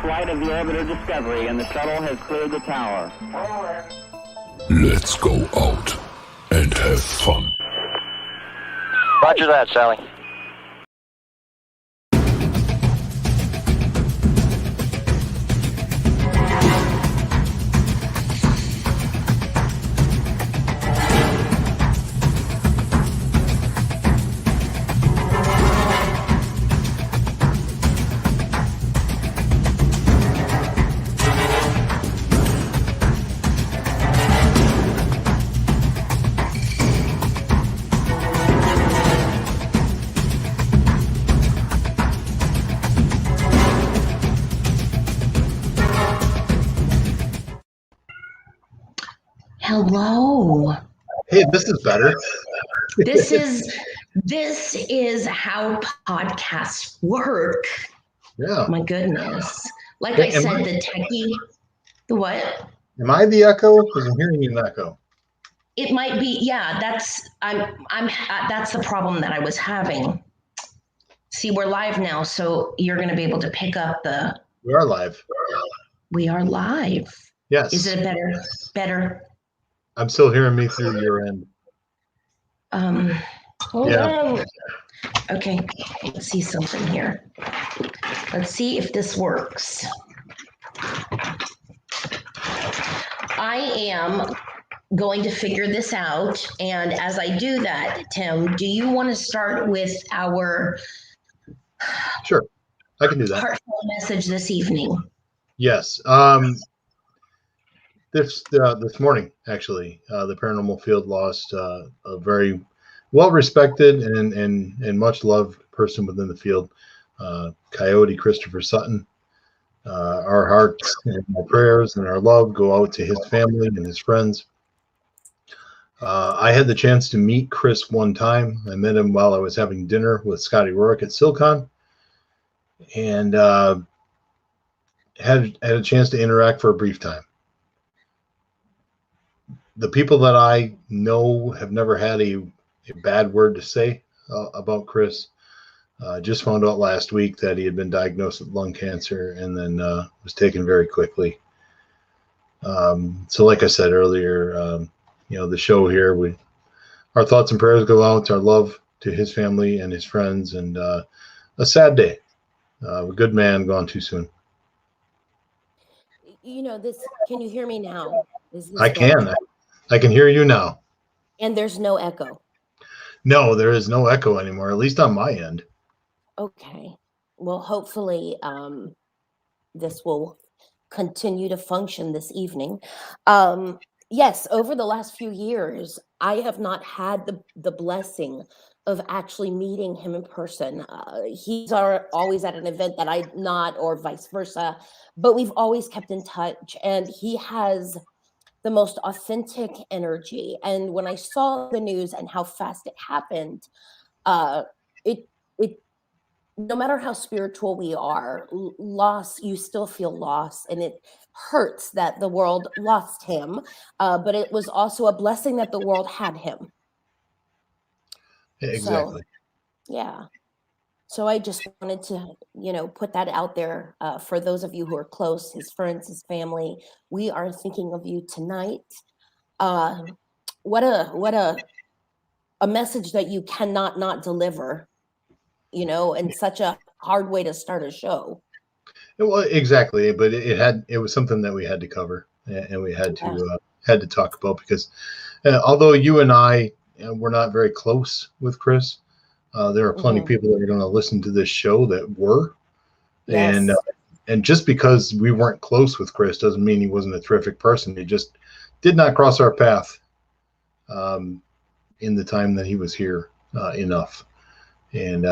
flight of the orbiter Discovery, and the shuttle has cleared the tower. Let's go out and have fun. Roger that, Sally. Hello. Hey, this is better. This is how podcasts work. Yeah. My goodness. Like Hey, I said, the techie, the what? Am I the echo? Because I'm hearing you an echo. It might be, yeah, that's the problem that I was having. See, we're live now, so you're going to be able to pick up We are live. we are live. Yes. Is it better? I'm still hearing me through your end. Hold on. Okay, let's see something here. Let's see if this works. I am going to figure this out, and as I do that, Tim, do you want to start with our Sure, I can do that. heartfelt message this evening? Yes. This morning, actually, the Paranormal field lost a very well-respected and much-loved person within the field, Coyote Christopher Sutton. Our hearts and our prayers and our love go out to his family and his friends. I had the chance to meet Chris one time. I met him while I was having dinner with Scotty Rourke at Silcon, and had a chance to interact for a brief time. The people that I know have never had a bad word to say about Chris. Just found out last week that he had been diagnosed with lung cancer and then was taken very quickly. So like I said earlier, the show here, our thoughts and prayers go out, our love to his family and his friends, and a sad day. A good man gone too soon. Can you hear me now? I can. I can hear you now. And there's no echo. No, there is no echo anymore, at least on my end. Okay. Well, hopefully this will continue to function this evening. Yes, over the last few years, I have not had the blessing of actually meeting him in person. He's always at an event that I'm not, or vice versa, but we've always kept in touch, and he has the most authentic energy. And when I saw the news and how fast it happened, it no matter how spiritual we are, loss, you still feel loss, and it hurts that the world lost him. But it was also a blessing that the world had him. Exactly. So, yeah. So I just wanted to, put that out there for those of you who are close, his friends, his family. We are thinking of you tonight. What a message that you cannot not deliver, and such a hard way to start a show. Well, exactly, but it was something that we had to cover, and we had to talk about, because although you and I were not very close with Chris, there are plenty of people that are going to listen to this show that were. Yes. And just because we weren't close with Chris doesn't mean he wasn't a terrific person. He just did not cross our path in the time that he was here enough. And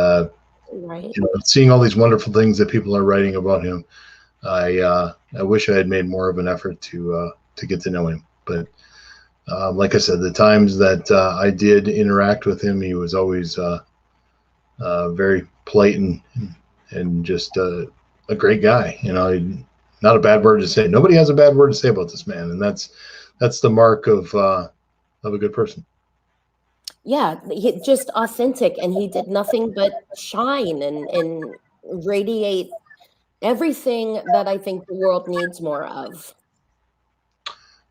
right. Seeing all these wonderful things that people are writing about him, I wish I had made more of an effort to get to know him. But like I said, the times that I did interact with him, he was always very polite and just a great guy. Not a bad word to say. Nobody has a bad word to say about this man, and that's the mark of a good person. Yeah, just authentic, and he did nothing but shine and radiate Everything that I think the world needs more of.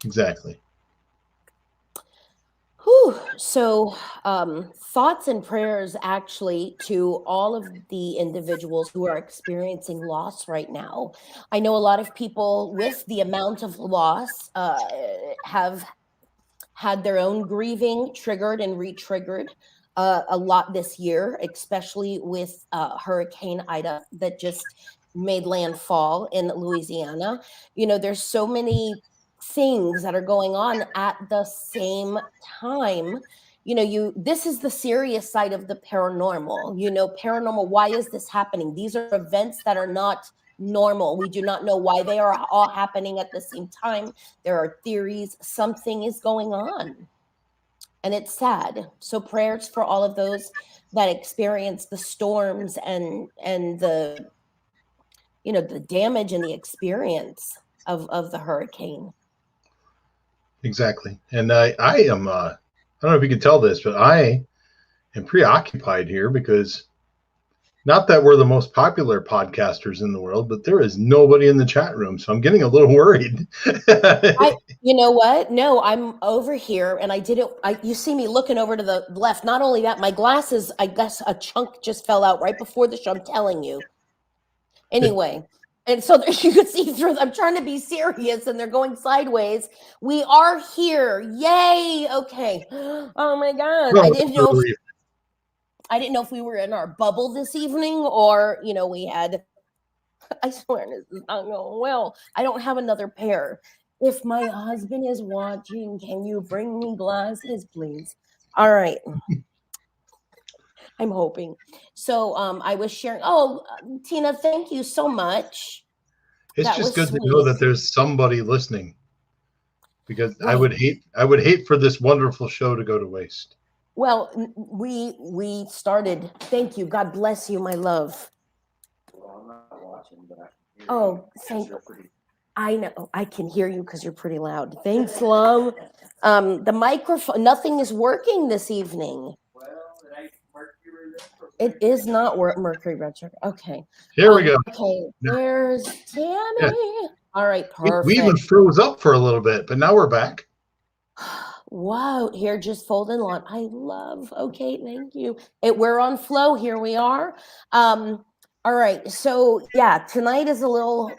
Exactly. Whew. So, thoughts and prayers actually to all of the individuals who are experiencing loss right now. I know a lot of people with the amount of loss have had their own grieving triggered and re-triggered a lot this year, especially with Hurricane Ida that just made landfall in Louisiana. There's so many things that are going on at the same time. This is the serious side of the paranormal. Paranormal, why is this happening? These are events that are not normal. We do not know why they are all happening at the same time. There are theories, something is going on. And it's sad. So prayers for all of those that experience the storms and the the damage and the experience of the hurricane. Exactly. And I am I don't know if you can tell this, but I am preoccupied here because not that we're the most popular podcasters in the world, but there is nobody in the chat room. So I'm getting a little worried. You know what? No, I'm over here and you see me looking over to the left. Not only that, my glasses, I guess a chunk just fell out right before the show. I'm telling you. Anyway, and so you could see through them. I'm trying to be serious and they're going sideways. We are here. Yay. Okay. Oh my God. Well, I didn't know if we were in our bubble this evening or, we had, I swear this is not going well. I don't have another pair. If my husband is watching, can you bring me glasses, please? All right. I'm hoping. So I was sharing. Oh, Tina, thank you so much. It's just good to know that there's somebody listening, because right. I would hate for this wonderful show to go to waste. Well, we started. Thank you. God bless you, my love. Well, I'm not watching, but thank you. I know. I can hear you because you're pretty loud. Thanks, love. The microphone, nothing is working this evening. Well, it is not Mercury retrograde. Okay. Here we go. Okay. There's Tammy. Yeah. All right. Perfect. We even froze up for a little bit, but now we're back. Wow. Here, just folding lawn. I love. Okay. Thank you. We're on flow. Here we are. All right. So yeah, tonight is a little,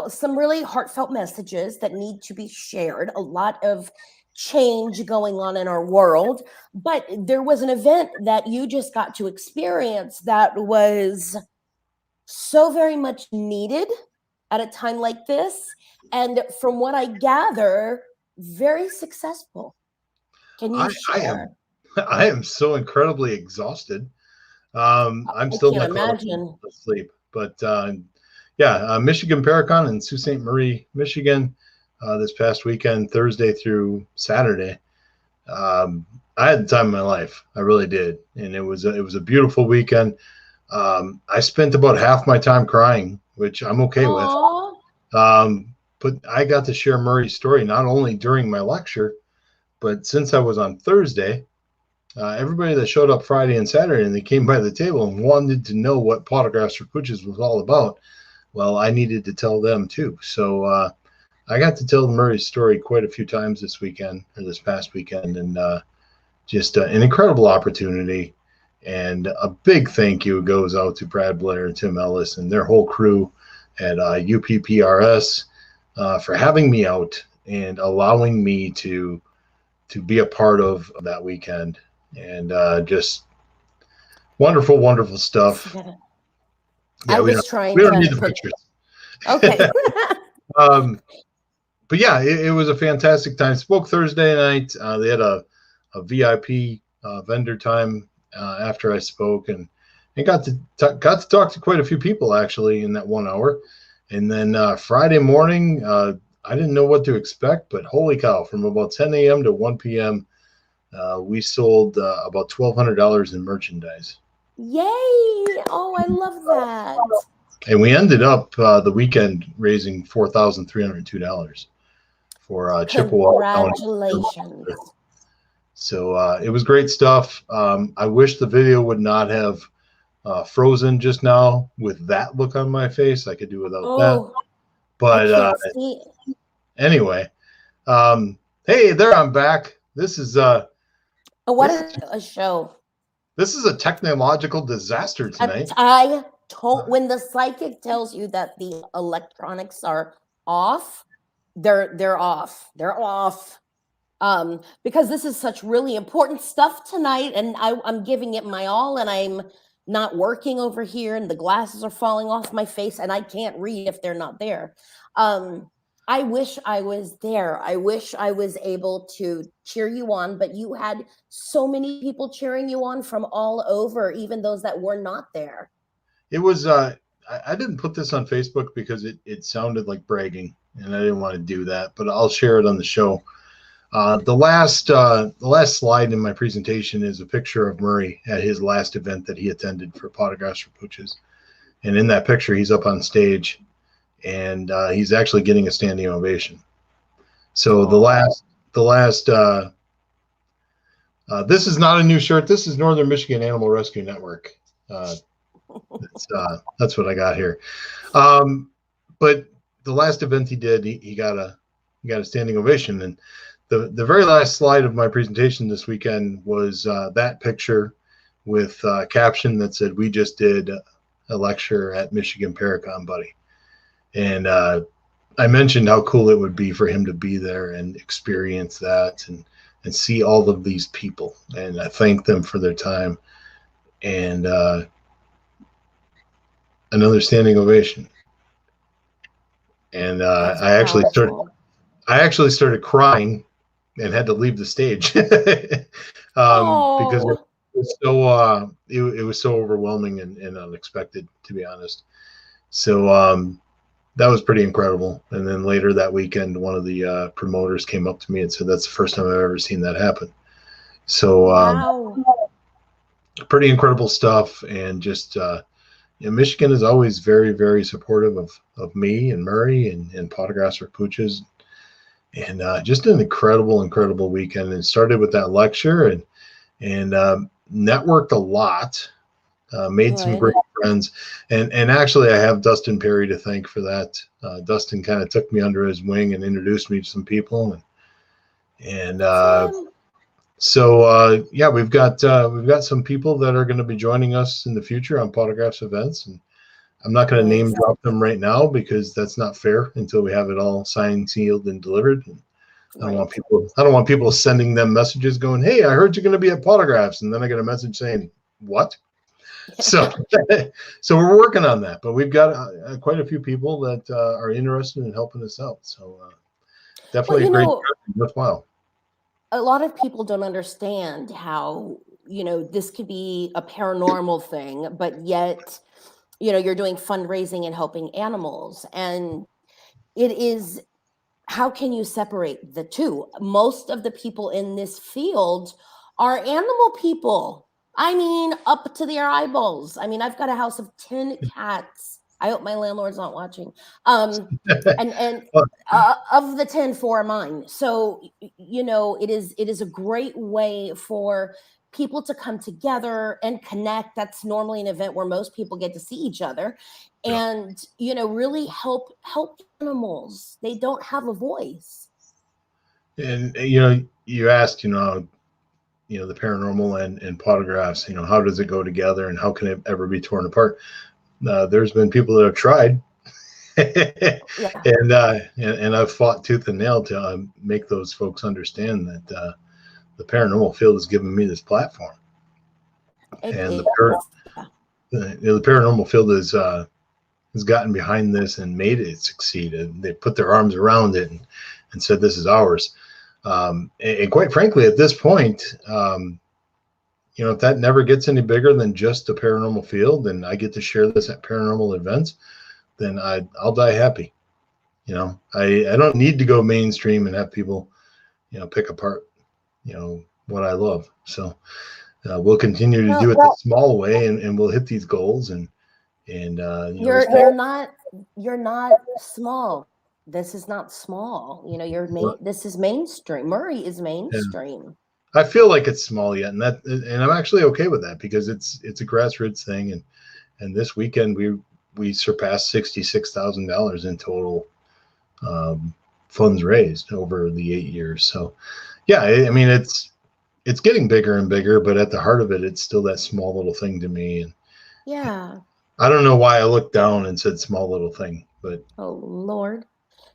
some really heartfelt messages that need to be shared. A lot of change going on in our world, but there was an event that you just got to experience that was so very much needed at a time like this. And from what I gather, very successful. Can you share? I am so incredibly exhausted. I'm still not imagine asleep, but Michigan Paracon in Sault Ste. Marie, Michigan, this past weekend, Thursday through Saturday. I had the time of my life. I really did, and it was a beautiful weekend. I spent about half my time crying, which I'm okay with. But I got to share Murray's story not only during my lecture, but since I was on Thursday. Everybody that showed up Friday and Saturday and they came by the table and wanted to know what Potographs for Pooches was all about, well, I needed to tell them too. So I got to tell Murray's story quite a few times this past weekend, and just an incredible opportunity. And a big thank you goes out to Brad Blair and Tim Ellis and their whole crew at UPPRS for having me out and allowing me to be a part of that weekend. And just wonderful, wonderful stuff. Yeah, we don't need the pictures. Okay. But yeah, it was a fantastic time. Spoke Thursday night. They had a VIP vendor time after I spoke, and got to talk to quite a few people actually in that 1 hour. And then Friday morning, I didn't know what to expect, but holy cow! From about 10 a.m. to 1 p.m. We sold about $1,200 in merchandise. Yay! Oh, I love that. And we ended up the weekend raising $4,302 for Chippewa. Congratulations. So it was great stuff. I wish the video would not have frozen just now with that look on my face. I could do without that. Oh, I But can't see. anyway, hey there, I'm back. This is Oh, what this is a show? this is a technological disaster tonight. I told when the psychic tells you that the electronics are off, they're off. They're off. Because this is such really important stuff tonight, and I'm giving it my all, and I'm not working over here, and the glasses are falling off my face, and I can't read if they're not there. I wish I was there. I wish I was able to cheer you on, but you had so many people cheering you on from all over, even those that were not there. It was I didn't put this on Facebook because it sounded like bragging, and I didn't want to do that, but I'll share it on the show. The last slide in my presentation is a picture of Murray at his last event that he attended for Potographs for Pooches, and in that picture he's up on stage, and he's actually getting a standing ovation. So the last this is not a new shirt. This is Northern Michigan Animal Rescue Network. That's what I got here. But the last event he did, he got a standing ovation, and the very last slide of my presentation this weekend was that picture with a caption that said, "We just did a lecture at Michigan Paracon, buddy." And I mentioned how cool it would be for him to be there and experience that and see all of these people. And I thanked them for their time. And another standing ovation. And I actually started crying and had to leave the stage because it was so overwhelming and unexpected, to be honest. So that was pretty incredible. And then later that weekend, one of the promoters came up to me and said, "That's the first time I've ever seen that happen." So Wow. pretty incredible stuff. And just Michigan is always very, very supportive of me and Murray and Potographs for Pooches. And just an incredible weekend. And started with that lecture and networked a lot, made some great friends. And actually, I have Dustin Perry to thank for that. Dustin kind of took me under his wing and introduced me to some people. So we've got some people that are going to be joining us in the future on Potographs events, and I'm not going to name drop them right now because that's not fair until we have it all signed, sealed, and delivered. And I don't want people sending them messages going, "Hey, I heard you're going to be at Potographs," and then I get a message saying, "What?" So we're working on that, but we've got quite a few people that are interested in helping us out. So definitely worthwhile. A lot of people don't understand how, this could be a paranormal thing, but yet, you're doing fundraising and helping animals. And it is, how can you separate the two? Most of the people in this field are animal people. I mean, up to their eyeballs. I mean, I've got a house of 10 cats. I hope my landlord's not watching. And of the 10, 4 are mine. So, it is a great way for people to come together and connect. That's normally an event where most people get to see each other and, really help animals. They don't have a voice. And, you asked, the paranormal and Potographs, how does it go together and how can it ever be torn apart? There's been people that have tried and I've fought tooth and nail to make those folks understand that the paranormal field has given me this platform. The paranormal field has gotten behind this and made it succeed. And they put their arms around it and said, "This is ours." And quite frankly, at this point, if that never gets any bigger than just the paranormal field and I get to share this at paranormal events, then I'll die happy. I don't need to go mainstream and have people, pick apart, what I love. So we'll continue to do it the small way and we'll hit these goals and you're not small. This is not small. This is mainstream. Murray is mainstream. I feel like it's small yet, and I'm actually okay with that because it's a grassroots thing, and this weekend we surpassed $66,000 in total funds raised over the 8 years. So, yeah, I mean it's getting bigger and bigger, but at the heart of it, it's still that small little thing to me. And Yeah. I don't know why I looked down and said small little thing, but Oh Lord.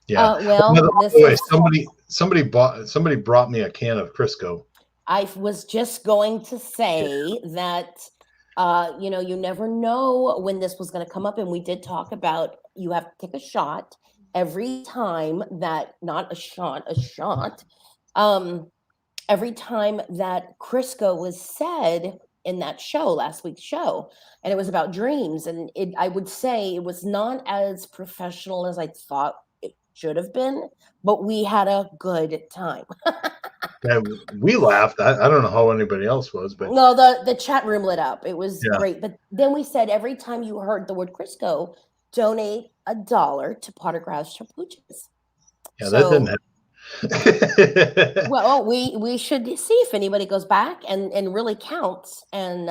yeah. Well, By this the way, is. somebody brought me a can of Crisco. I was just going to say that, you never know when this was going to come up. And we did talk about you have to take a shot every time that, not a shot, a shot. Every time that Crisco was said in that show, last week's show, and it was about dreams. And I would say it was not as professional as I thought it should have been, but we had a good time. Yeah, we laughed. I don't know how anybody else was, but No, the chat room lit up. It was yeah. great. But then we said every time you heard the word Crisco, donate $1 to Pottergrass Chapuches. Yeah, that didn't happen. Well, we should see if anybody goes back and really counts. And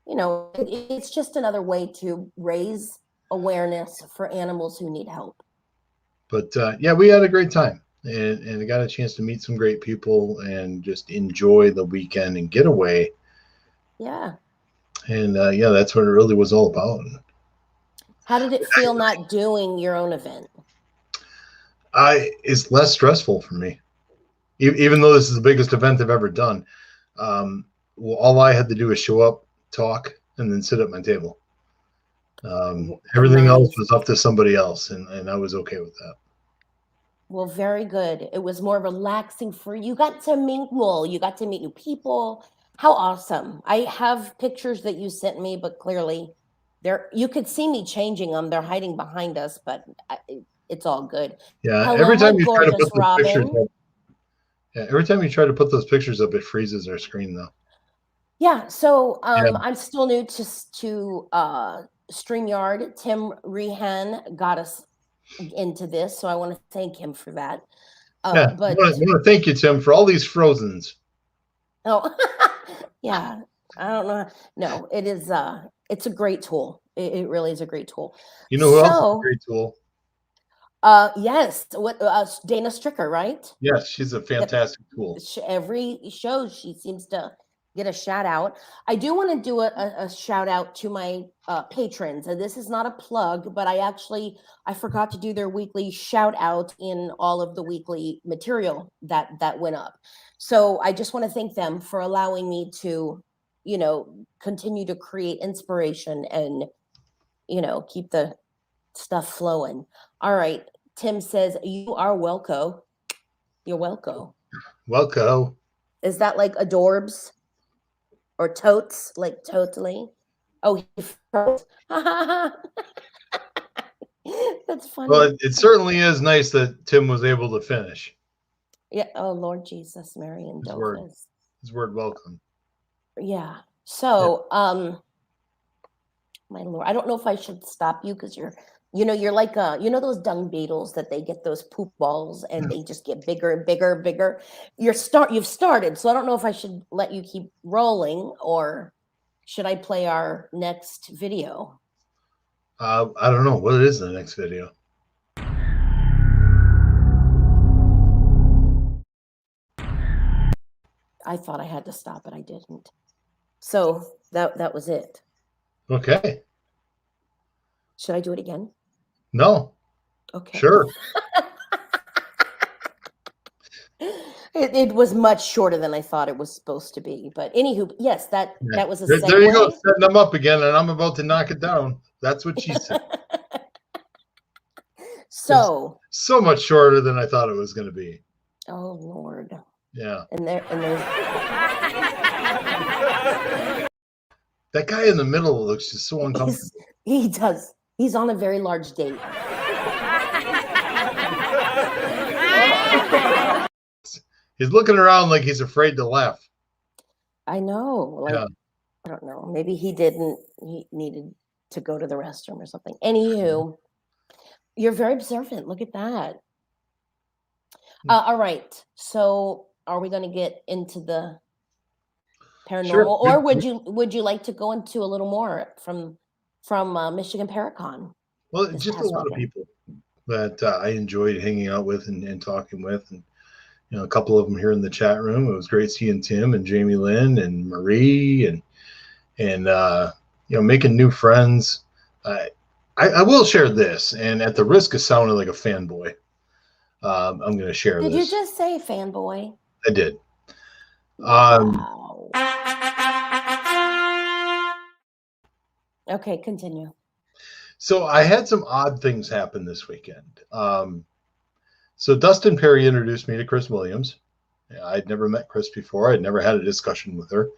it's just another way to raise awareness for animals who need help. But yeah, we had a great time. And I got a chance to meet some great people and just enjoy the weekend and get away. Yeah. And yeah, that's what it really was all about. How did it feel not doing your own event? It's less stressful for me, even though this is the biggest event I've ever done. Well, all I had to do was show up, talk, and then sit at my table. Everything else was up to somebody else, and I was okay with that. Well, very good. It was more relaxing for you. You got to mingle. You got to meet new people. How awesome. I have pictures that you sent me, but clearly you could see me changing them. They're hiding behind us, but it's all good. Yeah. Hello, every time you try to gorgeous put those pictures Robin. up, every time you try to put those pictures up, it freezes our screen though. Yeah. So Yeah. I'm still new to StreamYard. Tim Rehan got us into this, so I want to thank him for that. Yeah, But I want to thank you, Tim, for all these Frozens. oh, yeah, I don't know. No, it is. It's a great tool. It really is a great tool. You know who else is a great tool? Yes, what Dana Stricker, right? Yes, she's a fantastic tool. Every show she seems to get a shout out. I do want to do a shout out to my patrons, and this is not a plug, but I forgot to do their weekly shout out in all of the weekly material that went up. So I just want to thank them for allowing me to, continue to create inspiration and, keep the stuff flowing. All right. Tim says, you are welcome. You're welcome. Welcome. Is that like adorbs? Or totes, like totally. Oh, that's funny. Well, it certainly is nice that Tim was able to finish. Yeah. Oh, Lord Jesus, Mary and Dolphus. His word welcome. Yeah. So, my Lord, I don't know if I should stop you because you're like those dung beetles that they get those poop balls and they just get bigger and bigger and bigger. You've started, so I don't know if I should let you keep rolling or should I play our next video? I don't know. What is the next video? I thought I had to stop, but I didn't. So that was it. Okay. Should I do it again? No. Okay. Sure. It was much shorter than I thought it was supposed to be. But anywho, yes, that was a segue. There you go, setting them up again, and I'm about to knock it down. That's what she said. So much shorter than I thought it was going to be. Oh Lord. Yeah. And there's that guy in the middle looks just so uncomfortable. He does. He's on a very large date. He's looking around like he's afraid to laugh. I know. I don't know. Maybe he needed to go to the restroom or something. Anywho, you're very observant. Look at that. All right. So are we going to get into the paranormal, Sure. or would you like to go into a little more from Michigan Paracon? Well, this just a past lot of weekend? people that I enjoyed hanging out with and talking with, and a couple of them here in the chat room. It was great seeing Tim and Jamie Lynn and Marie and making new friends. I will share this, and at the risk of sounding like a fanboy, I'm going to share Did this. you just say fanboy? I did. Wow. Okay, continue. So I had some odd things happen this weekend. So Dustin Perry introduced me to Chris Williams. I'd never met Chris before. I'd never had a discussion with her.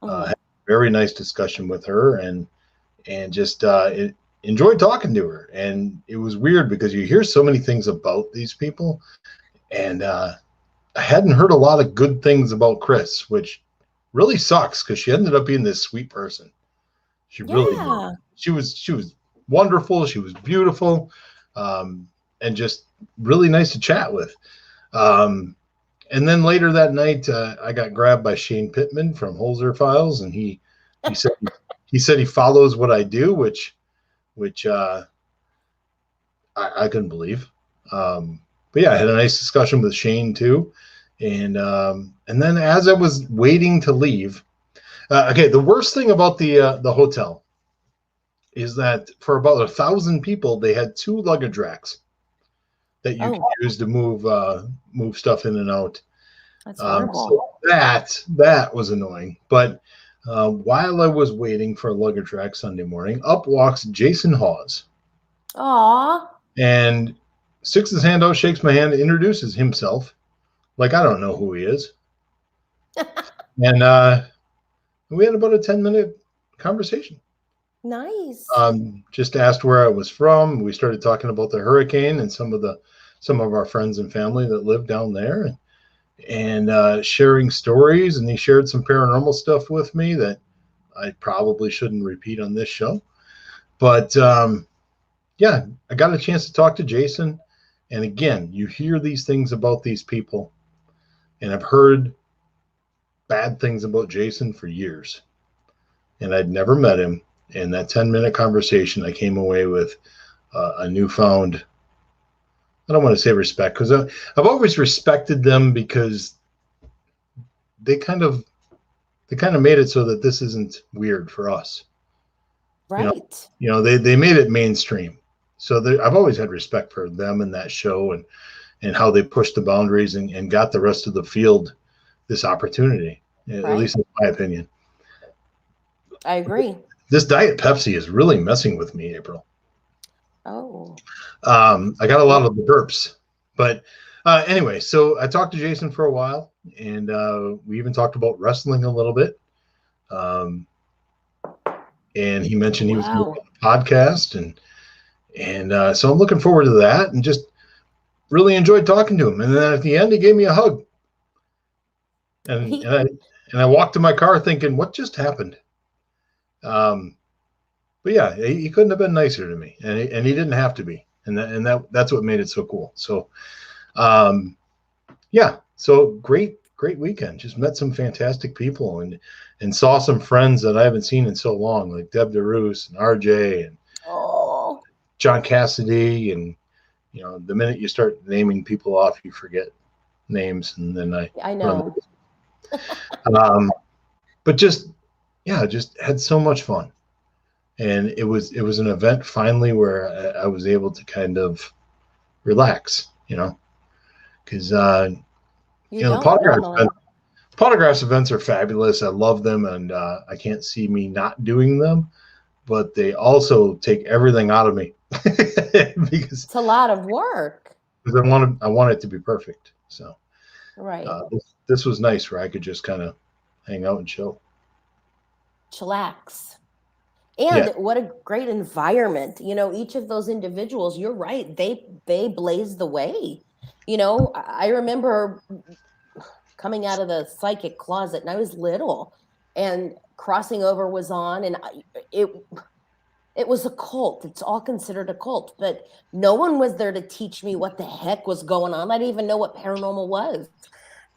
Had a very nice discussion with her, and just enjoyed talking to her. And it was weird because you hear so many things about these people, and I hadn't heard a lot of good things about Chris, which really sucks because she ended up being this sweet person. She really did. She was wonderful. She was beautiful, and just really nice to chat with. And then later that night, I got grabbed by Shane Pittman from Holzer Files, and he said he follows what I do, which I couldn't believe. But yeah, I had a nice discussion with Shane too, and then as I was waiting to leave, okay, the worst thing about the hotel is that for about 1,000 people, they had 2 luggage racks that you can use to move stuff in and out. That's horrible. So that was annoying. But while I was waiting for a luggage rack Sunday morning, up walks Jason Hawes. Aw. And sticks his hand out, shakes my hand, introduces himself. Like I don't know who he is. And we had about a 10-minute conversation. Nice. Just asked where I was from. We started talking about the hurricane and some of our friends and family that live down there, and sharing stories. And he shared some paranormal stuff with me that I probably shouldn't repeat on this show. But yeah, I got a chance to talk to Jason. And again, you hear these things about these people, and I've heard bad things about Jason for years, and I'd never met him. In that 10-minute conversation, I came away with a newfound, I don't want to say respect, because I've always respected them because they kind of made it so that this isn't weird for us. Right. They made it mainstream. So I've always had respect for them and that show and how they pushed the boundaries and got the rest of the field this opportunity, at least in my opinion. I agree. This Diet Pepsi is really messing with me, April. Oh. I got a lot of the burps. But anyway, so I talked to Jason for a while, and we even talked about wrestling a little bit. And he mentioned he was doing a podcast, and so I'm looking forward to that, and just really enjoyed talking to him. And then at the end, he gave me a hug. And I walked to my car thinking, what just happened? But yeah, he couldn't have been nicer to me, and he didn't have to be, and that's what made it so cool. So, yeah, so great weekend. Just met some fantastic people and saw some friends that I haven't seen in so long, like Deb DeRoos and RJ and John Cassidy, and the minute you start naming people off, you forget names, and then I know. But just had so much fun. And it was an event finally where I was able to kind of relax, because the Potographs events are fabulous. I love them, and I can't see me not doing them. But they also take everything out of me because it's a lot of work. Because I want it to be perfect. So right, this was nice where I could just kind of hang out and chillax. And what a great environment. Each of those individuals, you're right, they blaze the way. I remember coming out of the psychic closet, and I was little, and Crossing Over was on, and it was a cult. It's all considered a cult, but no one was there to teach me what the heck was going on. I didn't even know what paranormal was.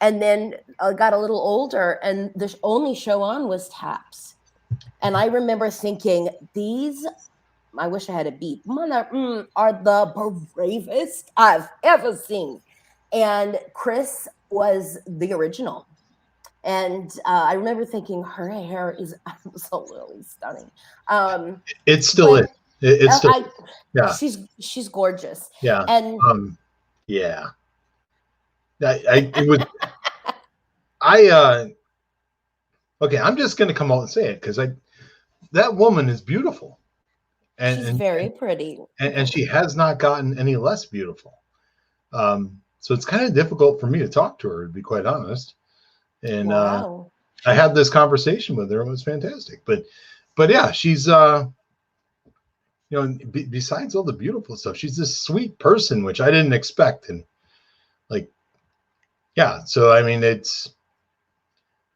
And then I got a little older, and the only show on was Taps. And I remember thinking, these, I wish I had a beep, are the bravest I've ever seen. And Chris was the original. And I remember thinking her hair is absolutely stunning. It still is. It's still, yeah. She's gorgeous. Yeah. And yeah. Okay, I'm just going to come out and say it because that woman is beautiful. She's very pretty. And she has not gotten any less beautiful. So it's kind of difficult for me to talk to her, to be quite honest. And wow. I had this conversation with her. It was fantastic. But yeah, she's, besides all the beautiful stuff, she's this sweet person, which I didn't expect. And like, yeah, so I mean, it's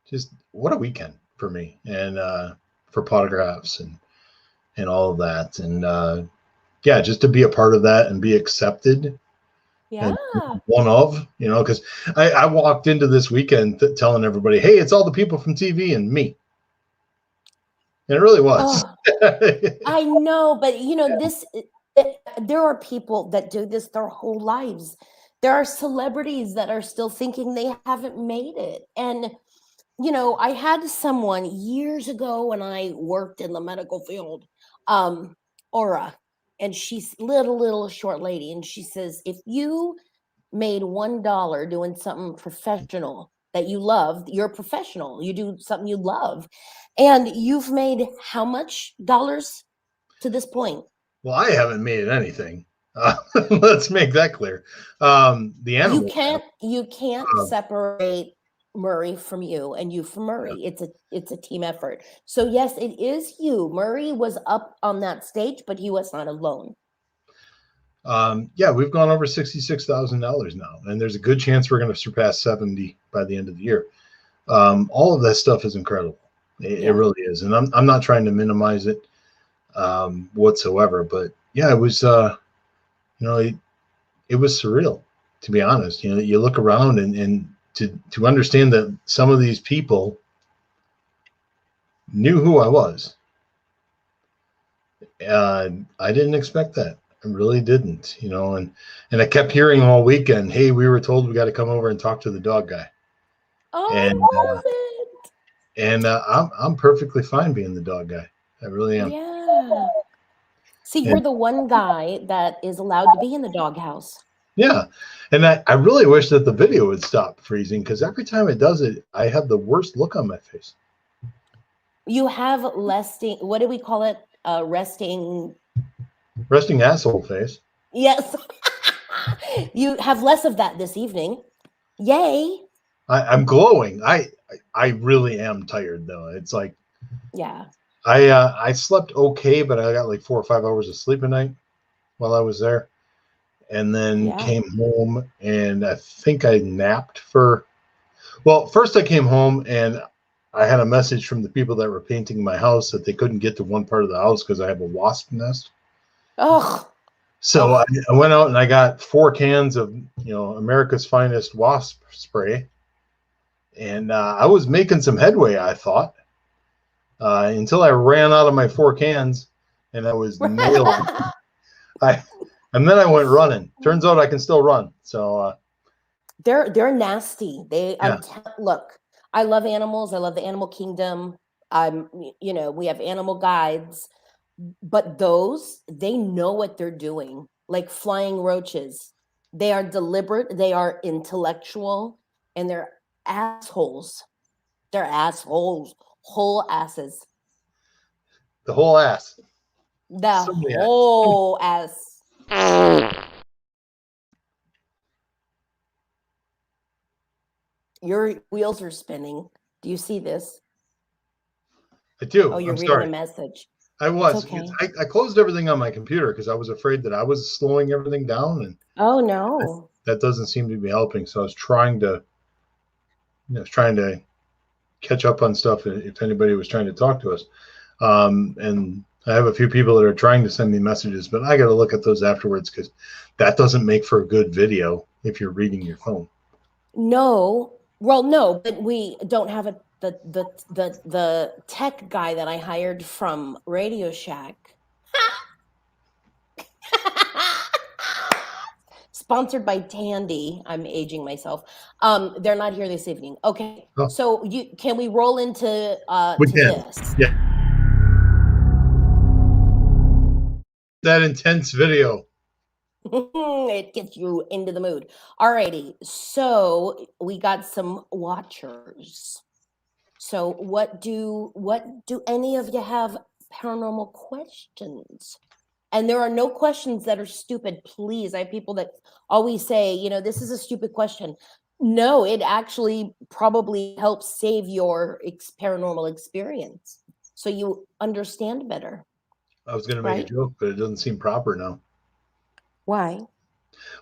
just what a weekend for me and for Potographs and all of that. And yeah, just to be a part of that and be accepted. Yeah. One of, because I walked into this weekend telling everybody, hey, it's all the people from TV and me. And it really was. Oh, I know, but there are people that do this their whole lives. There are celebrities that are still thinking they haven't made it. And, I had someone years ago when I worked in the medical field, Aura, and she's little short lady. And she says, if you made $1 doing something professional that you love, you're a professional, you do something you love. And you've made how much dollars to this point? Well, I haven't made anything. Let's make that clear. The animal. You can't separate Murray from you and you from Murray. Yeah. It's a team effort. So yes, it is you. Murray was up on that stage, but he was not alone. Yeah, we've gone over $66,000 now, and there's a good chance we're going to surpass 70 by the end of the year. All of that stuff is incredible. It really is, and I'm not trying to minimize it whatsoever. But yeah, it was it was surreal, to be honest. You look around and to understand that some of these people knew who I was. I didn't expect that. I really didn't, and I kept hearing all weekend, hey, we were told we got to come over and talk to the dog guy. Oh, and, I love it. And I'm perfectly fine being the dog guy. I really am. Yeah. See, you're the one guy that is allowed to be in the doghouse. Yeah. And I really wish that the video would stop freezing, because every time it does it, I have the worst look on my face. You have what do we call it? Resting asshole face. Yes. You have less of that this evening. Yay. I'm glowing. I really am tired though. It's like, yeah. I slept okay, but I got like 4 or 5 hours of sleep a night while I was there. And then came home, and I think I napped first I came home and I had a message from the people that were painting my house that they couldn't get to one part of the house because I have a wasp nest. Oh. So I went out and I got 4 cans of, America's Finest wasp spray. And I was making some headway, I thought, until I ran out of my 4 cans and I was nailing. And then I went running. Turns out I can still run. So they're nasty. Look, I love animals. I love the animal kingdom. We have animal guides, but they know what they're doing. Like flying roaches. They are deliberate. They are intellectual, and they're assholes. They're assholes. Whole asses. The whole ass. The whole ass. Your wheels are spinning. Do you see this? I do. Oh, you're reading a message. I was. Okay. I closed everything on my computer because I was afraid that I was slowing everything down, and oh no, that doesn't seem to be helping. So I was trying to catch up on stuff if anybody was trying to talk to us. And I have a few people that are trying to send me messages, but I got to look at those afterwards because that doesn't make for a good video if you're reading your phone. No, Well, no, but we don't have the tech guy that I hired from Radio Shack. Sponsored by Tandy. I'm aging myself. They're not here this evening. Okay, Oh. so can we roll into We to can. this? Yeah. That intense video. It gets you into the mood. Alrighty, so we got some watchers. So what do any of you have paranormal questions? And there are no questions that are stupid, please. I have people that always say, this is a stupid question. No, it actually probably helps save your paranormal experience, so you understand better. I was going to make Right? a joke, but it doesn't seem proper now. Why?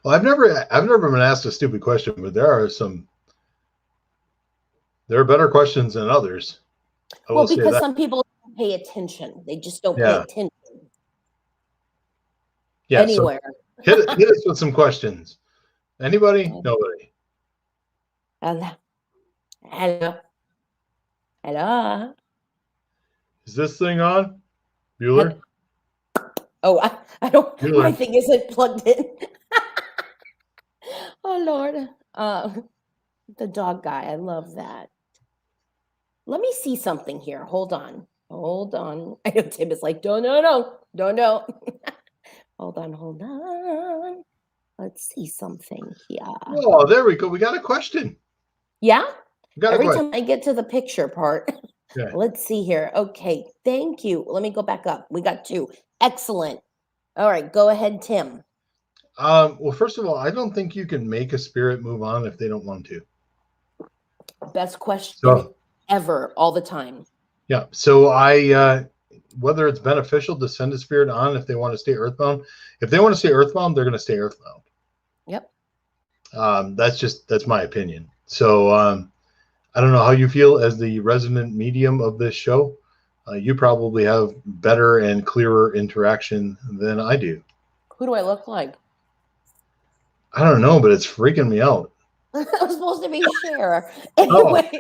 Well, I've never been asked a stupid question, but there are better questions than others. Well, because some people don't pay attention. They just don't pay attention. Yeah. Anywhere. So hit us with some questions. Anybody? Nobody. Hello. Is this thing on? Bueller? Oh, I don't. Bueller. My thing isn't plugged in. Oh Lord. The dog guy. I love that. Let me see something here. Hold on. I know Tim is like, don't know. Hold on. Let's see something here. Oh, there we go. We got a question. Yeah? Every time I get to the picture part. Yeah. Let's see here. Okay. Thank you. Let me go back up. We got 2. Excellent. All right. Go ahead, Tim. Well, first of all, I don't think you can make a spirit move on if they don't want to. Best question ever, all the time. Yeah. So whether it's beneficial to send a spirit on if they want to stay earthbound. If they want to stay earthbound, they're going to stay earthbound. Yep. That's my opinion. So I don't know how you feel as the resident medium of this show. You probably have better and clearer interaction than I do. Who do I look like? I don't know, but it's freaking me out. I was supposed to be Cher. Anyway.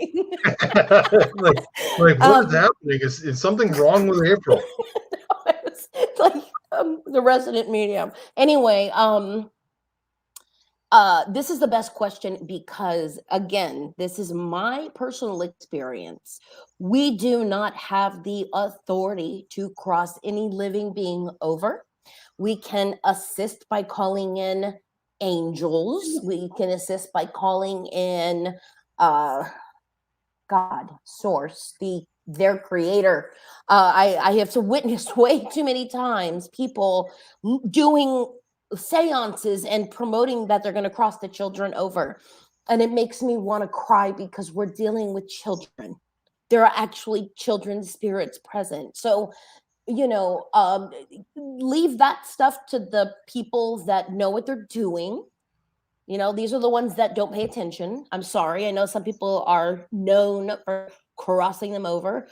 like what is happening? Is something wrong with April? It's like the resident medium. Anyway, this is the best question because, again, this is my personal experience. We do not have the authority to cross any living being over. We can assist by calling in angels. We can assist by calling in God, source, their creator. I have to witness way too many times people doing seances and promoting that they're going to cross the children over. And it makes me want to cry because we're dealing with children. There are actually children's spirits present. So, leave that stuff to the people that know what they're doing. These are the ones that don't pay attention. I'm sorry. I know some people are known for crossing them over.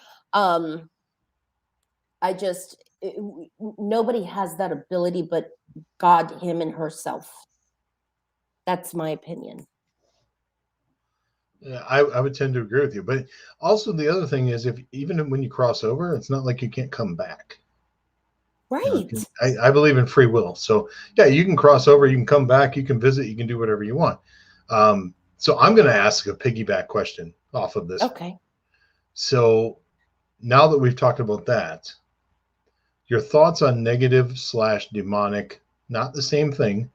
Nobody has that ability but God, him, and herself. That's my opinion. Yeah, I would tend to agree with you. But also the other thing is, even when you cross over, it's not like you can't come back. Right. I believe in free will. So yeah, you can cross over, you can come back, you can visit, you can do whatever you want. So I'm going to ask a piggyback question off of this. Okay. So now that we've talked about that, your thoughts on negative / demonic, not the same thing,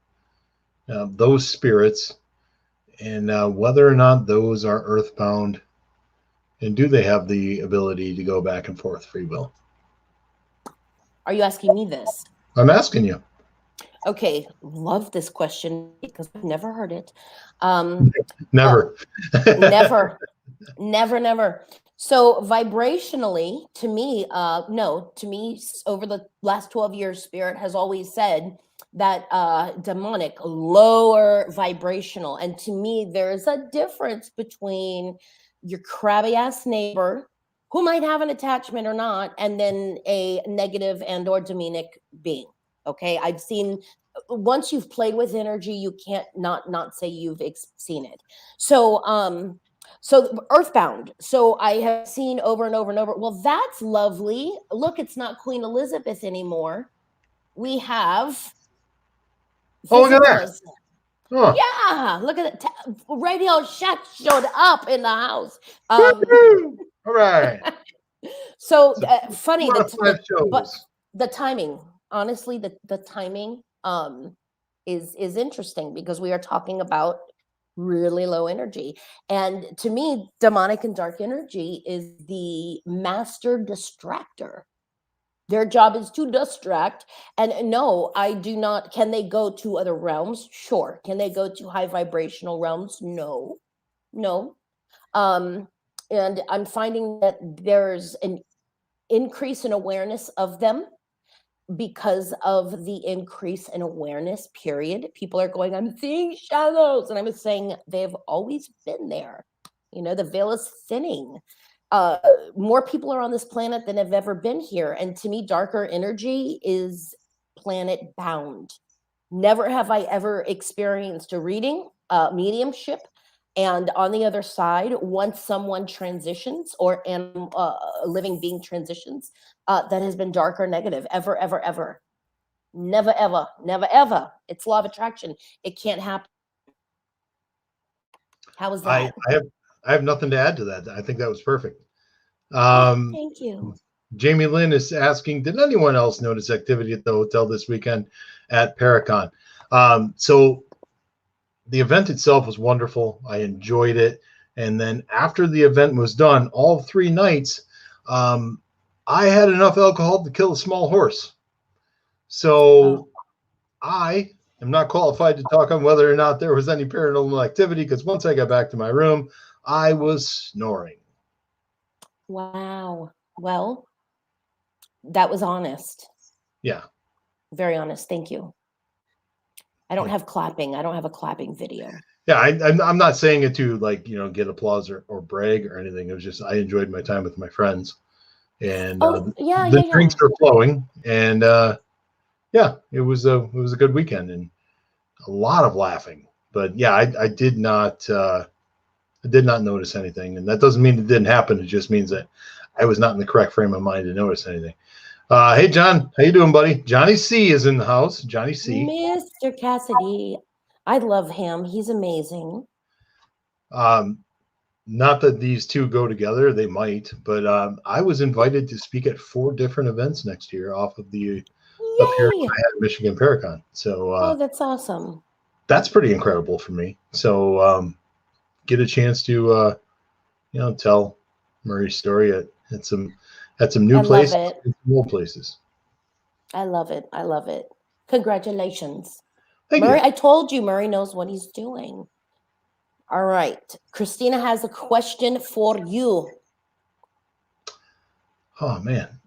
those spirits, and whether or not those are earthbound, and do they have the ability to go back and forth free will? Are you asking me this? I'm asking you. Okay, love this question because I've never heard it. Never. Never. So vibrationally, to me, over the last 12 years, Spirit has always said that demonic, lower vibrational. And to me, there's a difference between your crabby ass neighbor who might have an attachment or not, and then a negative and or demonic being. Okay, I've seen, once you've played with energy, you can't not say you've seen it. So So Earthbound. So I have seen over and over and over. Well, that's lovely. Look, it's not Queen Elizabeth anymore. We have Oh, look at that. visitors. Oh, Yeah, look at it. Radio Shack showed up in the house. woo-hoo! All right. So So, funny one of five but shows. the timing, honestly, the timing is interesting because we are talking about really low energy. And to me, demonic and dark energy is the master distractor. Their job is to distract. And no, I do not. Can they go to other realms? Sure. Can they go to high vibrational realms? No. No. And I'm finding that there's an increase in awareness of them because of the increase in awareness, period. People are going, I'm seeing shadows. And I was saying they've always been there. You know, the veil is thinning. More people are on this planet than have ever been here. And to me, darker energy is planet bound. Never have I ever experienced a reading, mediumship. And on the other side, once someone transitions or a living being transitions, that has been dark or negative, ever, ever, ever. Never, ever, never, ever. It's law of attraction. It can't happen. How was that? I have nothing to add to that. I think that was perfect. Thank you. Jamie Lynn is asking, did anyone else notice activity at the hotel this weekend at Paracon? So the event itself was wonderful. I enjoyed it. And then after the event was done, all 3 nights, I had enough alcohol to kill a small horse. So I am not qualified to talk on whether or not there was any paranormal activity because once I got back to my room, I was snoring. Wow. Well, that was honest. Yeah. Very honest. Thank you. I don't have clapping. I don't have a clapping video. Yeah, I'm not saying it to get applause or brag or anything. It was just I enjoyed my time with my friends, and the drinks were flowing, and it was a good weekend and a lot of laughing. But yeah, I did not notice anything, and that doesn't mean it didn't happen. It just means that I was not in the correct frame of mind to notice anything. Hey, John, how you doing, buddy? Johnny C is in the house. Johnny C. Mr. Cassidy. I love him. He's amazing. Not that these two go together. They might. But I was invited to speak at 4 different events next year off of the appearance I had at Michigan Paracon. So that's awesome. That's pretty incredible for me. So get a chance to tell Murray's story at some new places, and some old places. I love it. I love it. Congratulations. Thank Murray, you. I told you Murray knows what he's doing. All right. Christina has a question for you. Oh, man.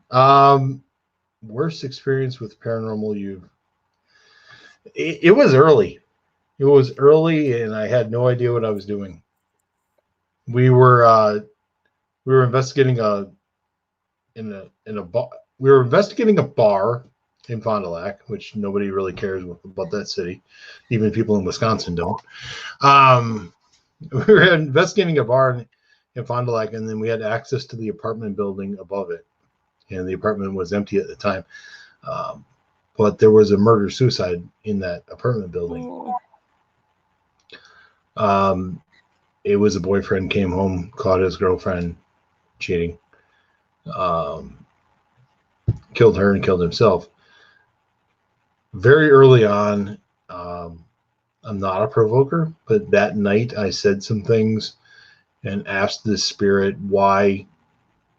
Worst experience with paranormal it was early. It was early, and I had no idea what I was doing. We were investigating a bar. We were investigating a bar in Fond du Lac, which nobody really cares about that city. Even people in Wisconsin don't. We were investigating a bar in Fond du Lac, and then we had access to the apartment building above it. And the apartment was empty at the time. But there was a murder-suicide in that apartment building. It was a boyfriend came home, caught his girlfriend cheating, killed her and killed himself. Very early on, I'm not a provoker, but that night I said some things and asked the spirit, why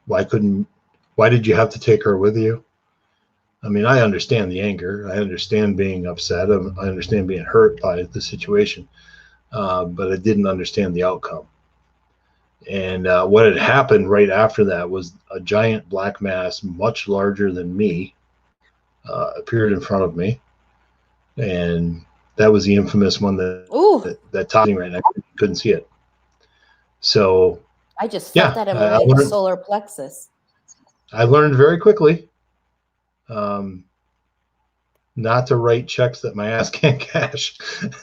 did you have to take her with you? I mean, I understand the anger. I understand being upset. I understand being hurt by the situation, but I didn't understand the outcome. And what had happened right after that was a giant black mass, much larger than me, appeared in front of me. And that was the infamous one that taught me right now. I couldn't see it. So I just felt that in my solar plexus. I learned very quickly not to write checks that my ass can't cash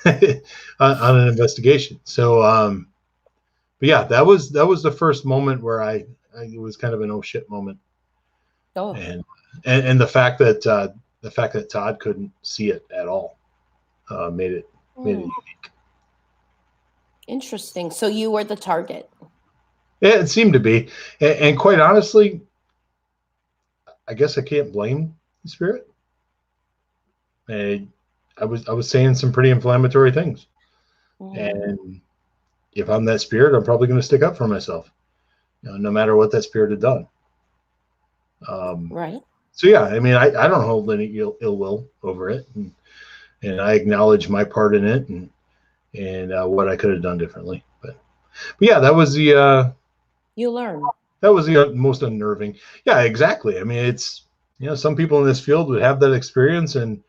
on an investigation. So, yeah, that was the first moment where it was kind of an oh shit moment, Oh, and the fact that Todd couldn't see it at all made it unique. interesting. So you were the target. Yeah, it seemed to be, and quite honestly, I guess I can't blame the spirit. And I was saying some pretty inflammatory things, and if I'm that spirit, I'm probably going to stick up for myself, no matter what that spirit had done. Right. So yeah, I mean, I don't hold any ill will over it, and I acknowledge my part in it, and what I could have done differently. But yeah, that was the You learn. most unnerving. Yeah, exactly. I mean, it's some people in this field would have that experience and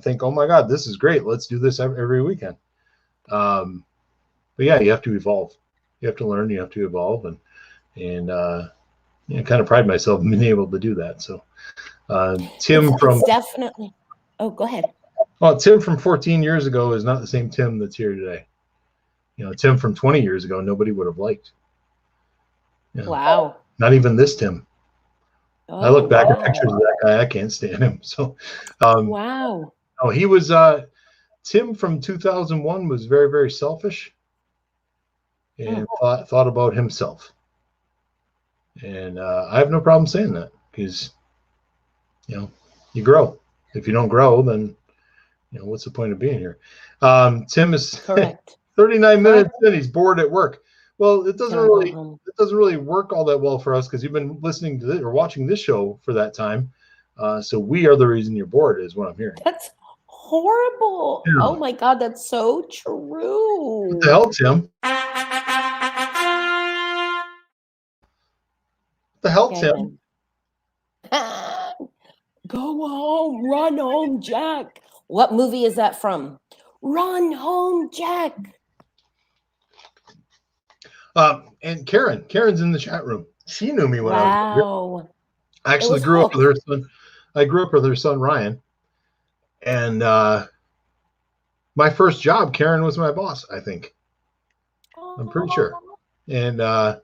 think, oh my God, this is great. Let's do this every weekend. But yeah, you have to evolve. You have to learn. You have to evolve, and kind of pride myself in being able to do that. So Tim It's definitely. Oh, go ahead. Well, Tim from 14 years ago is not the same Tim that's here today. Tim from 20 years ago, nobody would have liked. Wow. Not even this Tim. Oh, I look back at pictures of that guy, I can't stand him. So, wow. Oh, he was Tim from 2001 was very, very selfish and thought about himself. And I have no problem saying that because, you grow. If you don't grow, then what's the point of being here? Tim is Correct. 39 minutes in. He's bored at work. Well, it doesn't really work all that well for us because you've been listening to this or watching this show for that time. So we are the reason you're bored, is what I'm hearing. That's horrible. Yeah. Oh my God, that's so true. What the hell, Tim? What the hell, Tim? Go home, run home, Jack. What movie is that from? Run home, Jack. And Karen's in the chat room. She knew me when I was here. I actually grew up with her son. I grew up with her son Ryan, and my first job, Karen was my boss. I think. I'm pretty sure, and I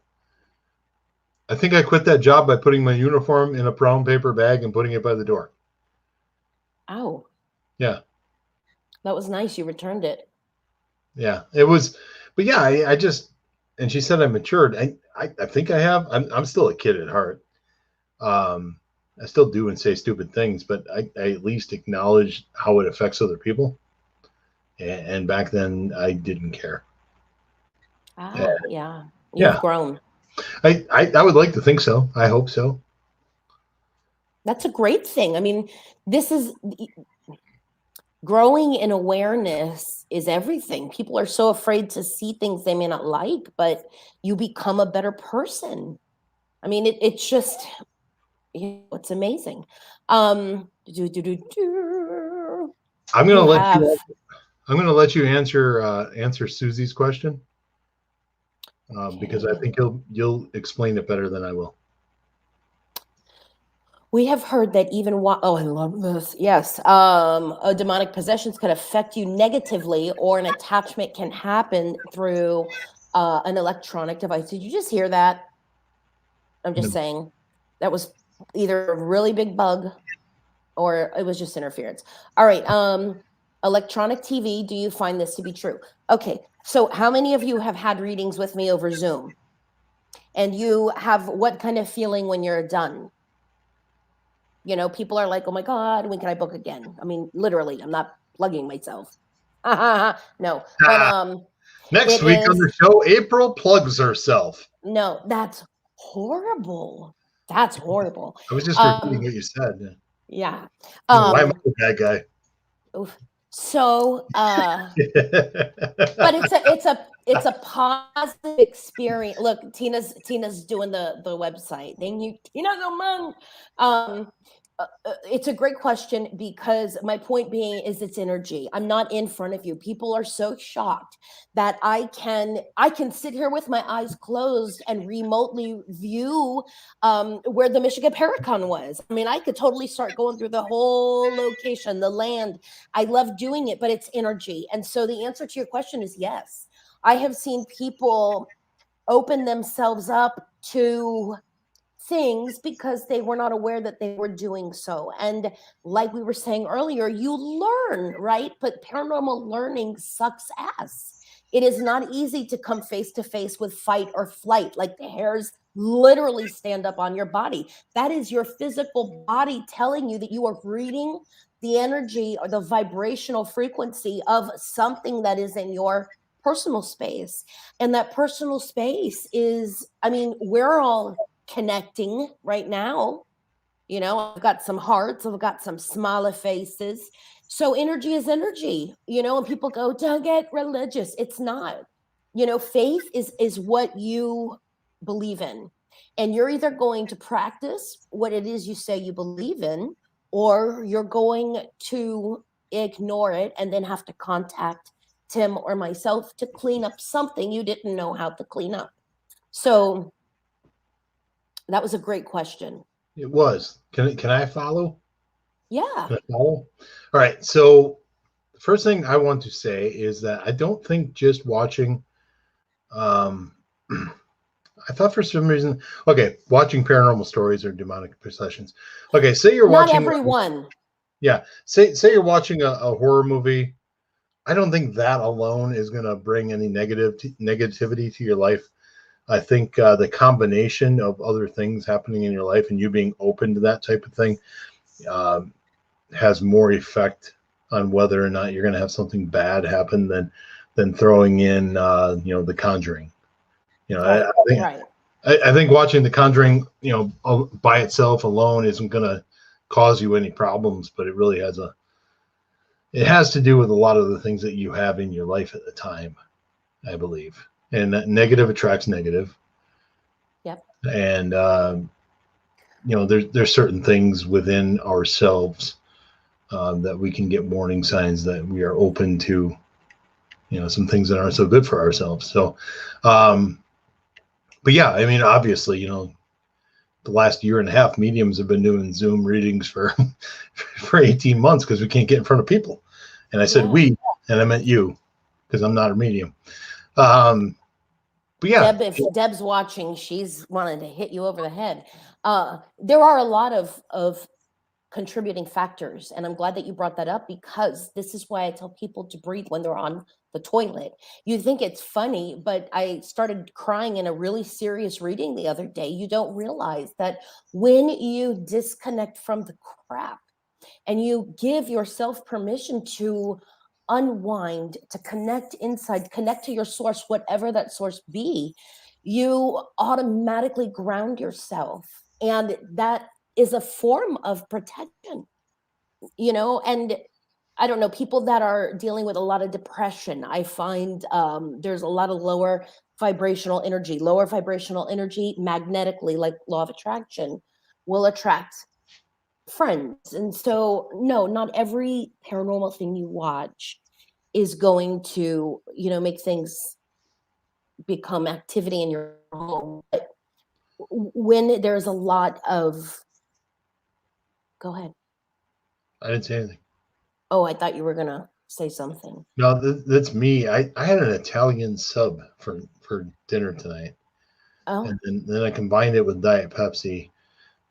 think I quit that job by putting my uniform in a brown paper bag and putting it by the door. Oh. Yeah. That was nice. You returned it. Yeah, it was. But yeah, I just, and she said I matured. I think I have. I'm still a kid at heart. I still do and say stupid things, but I at least acknowledge how it affects other people. And back then I didn't care. Yeah. You've grown. I would like to think so. I hope so. That's a great thing. I mean, this is growing in awareness is everything. People are so afraid to see things they may not like, but you become a better person. I mean, it's just, it's amazing. I'm gonna let you answer Susie's question. Because I think you'll explain it better than I will. We have heard that even I love this. Yes, a demonic possessions could affect you negatively, or an attachment can happen through an electronic device. Did you just hear that? I'm just saying that was either a really big bug, or it was just interference. All right, electronic TV. Do you find this to be true? Okay. So how many of you have had readings with me over Zoom? And you have what kind of feeling when you're done? People are like, oh my God, when can I book again? I mean, literally, I'm not plugging myself. No. But next week on the show, April plugs herself. No, that's horrible. That's horrible. I was just repeating what you said. Yeah. Why am I the bad guy? Oof. So, but it's a positive experience. Look, Tina's doing the website. Thank you, Tina. It's a great question, because my point being is it's energy. I'm not in front of you. People are so shocked that I can sit here with my eyes closed and remotely view where the Michigan Paracon was. I mean, I could totally start going through the whole location, the land. I love doing it, but it's energy. And so the answer to your question is yes. I have seen people open themselves up to things because they were not aware that they were doing so. And like we were saying earlier, you learn, right? But paranormal learning sucks ass. It is not easy to come face to face with fight or flight. Like the hairs literally stand up on your body. That is your physical body telling you that you are reading the energy or the vibrational frequency of something that is in your personal space. And that personal space is, I mean, we're all connecting right now. You know, I've got some hearts, I've got some smiler faces. So energy is energy, you know, and people go, don't get religious. It's not. You know, faith is what you believe in. And you're either going to practice what it is you say you believe in, or you're going to ignore it and then have to contact Tim or myself to clean up something you didn't know how to clean up. So that was a great question. It was. Can I follow? Yeah. Can I follow? All right. So the first thing I want to say is that I don't think just watching, I thought for some reason, okay, watching paranormal stories or demonic possessions. Okay, say you're Not watching. everyone. Yeah. Say you're watching a horror movie. I don't think that alone is going to bring any negativity to your life. I think the combination of other things happening in your life and you being open to that type of thing has more effect on whether or not you're going to have something bad happen than throwing in The Conjuring. You know, Right. I think watching The Conjuring, by itself alone isn't going to cause you any problems, but it really has to do with a lot of the things that you have in your life at the time, I believe. And that negative attracts negative. Yep. And there's certain things within ourselves that we can get warning signs that we are open to, some things that aren't so good for ourselves. So, but yeah, I mean, obviously, the last year and a half, mediums have been doing Zoom readings for 18 months because we can't get in front of people. And I said we, and I meant you, because I'm not a medium. But yeah, Deb, if Deb's watching, she's wanting to hit you over the head. There are a lot of contributing factors, and I'm glad that you brought that up, because this is why I tell people to breathe when they're on the toilet. You think it's funny, but I started crying in a really serious reading the other day. You don't realize that when you disconnect from the crap and you give yourself permission to unwind, to connect inside, connect to your source, whatever that source be, you automatically ground yourself. And that is a form of protection, and I don't know, people that are dealing with a lot of depression, I find there's a lot of lower vibrational energy magnetically, like law of attraction, will attract friends. And so, no, not every paranormal thing you watch is going to, make things become activity in your home. But when there's a lot of, go ahead. I didn't say anything. Oh, I thought you were going to say something. No, that's me. I had an Italian sub for dinner tonight. Oh. And then I combined it with Diet Pepsi,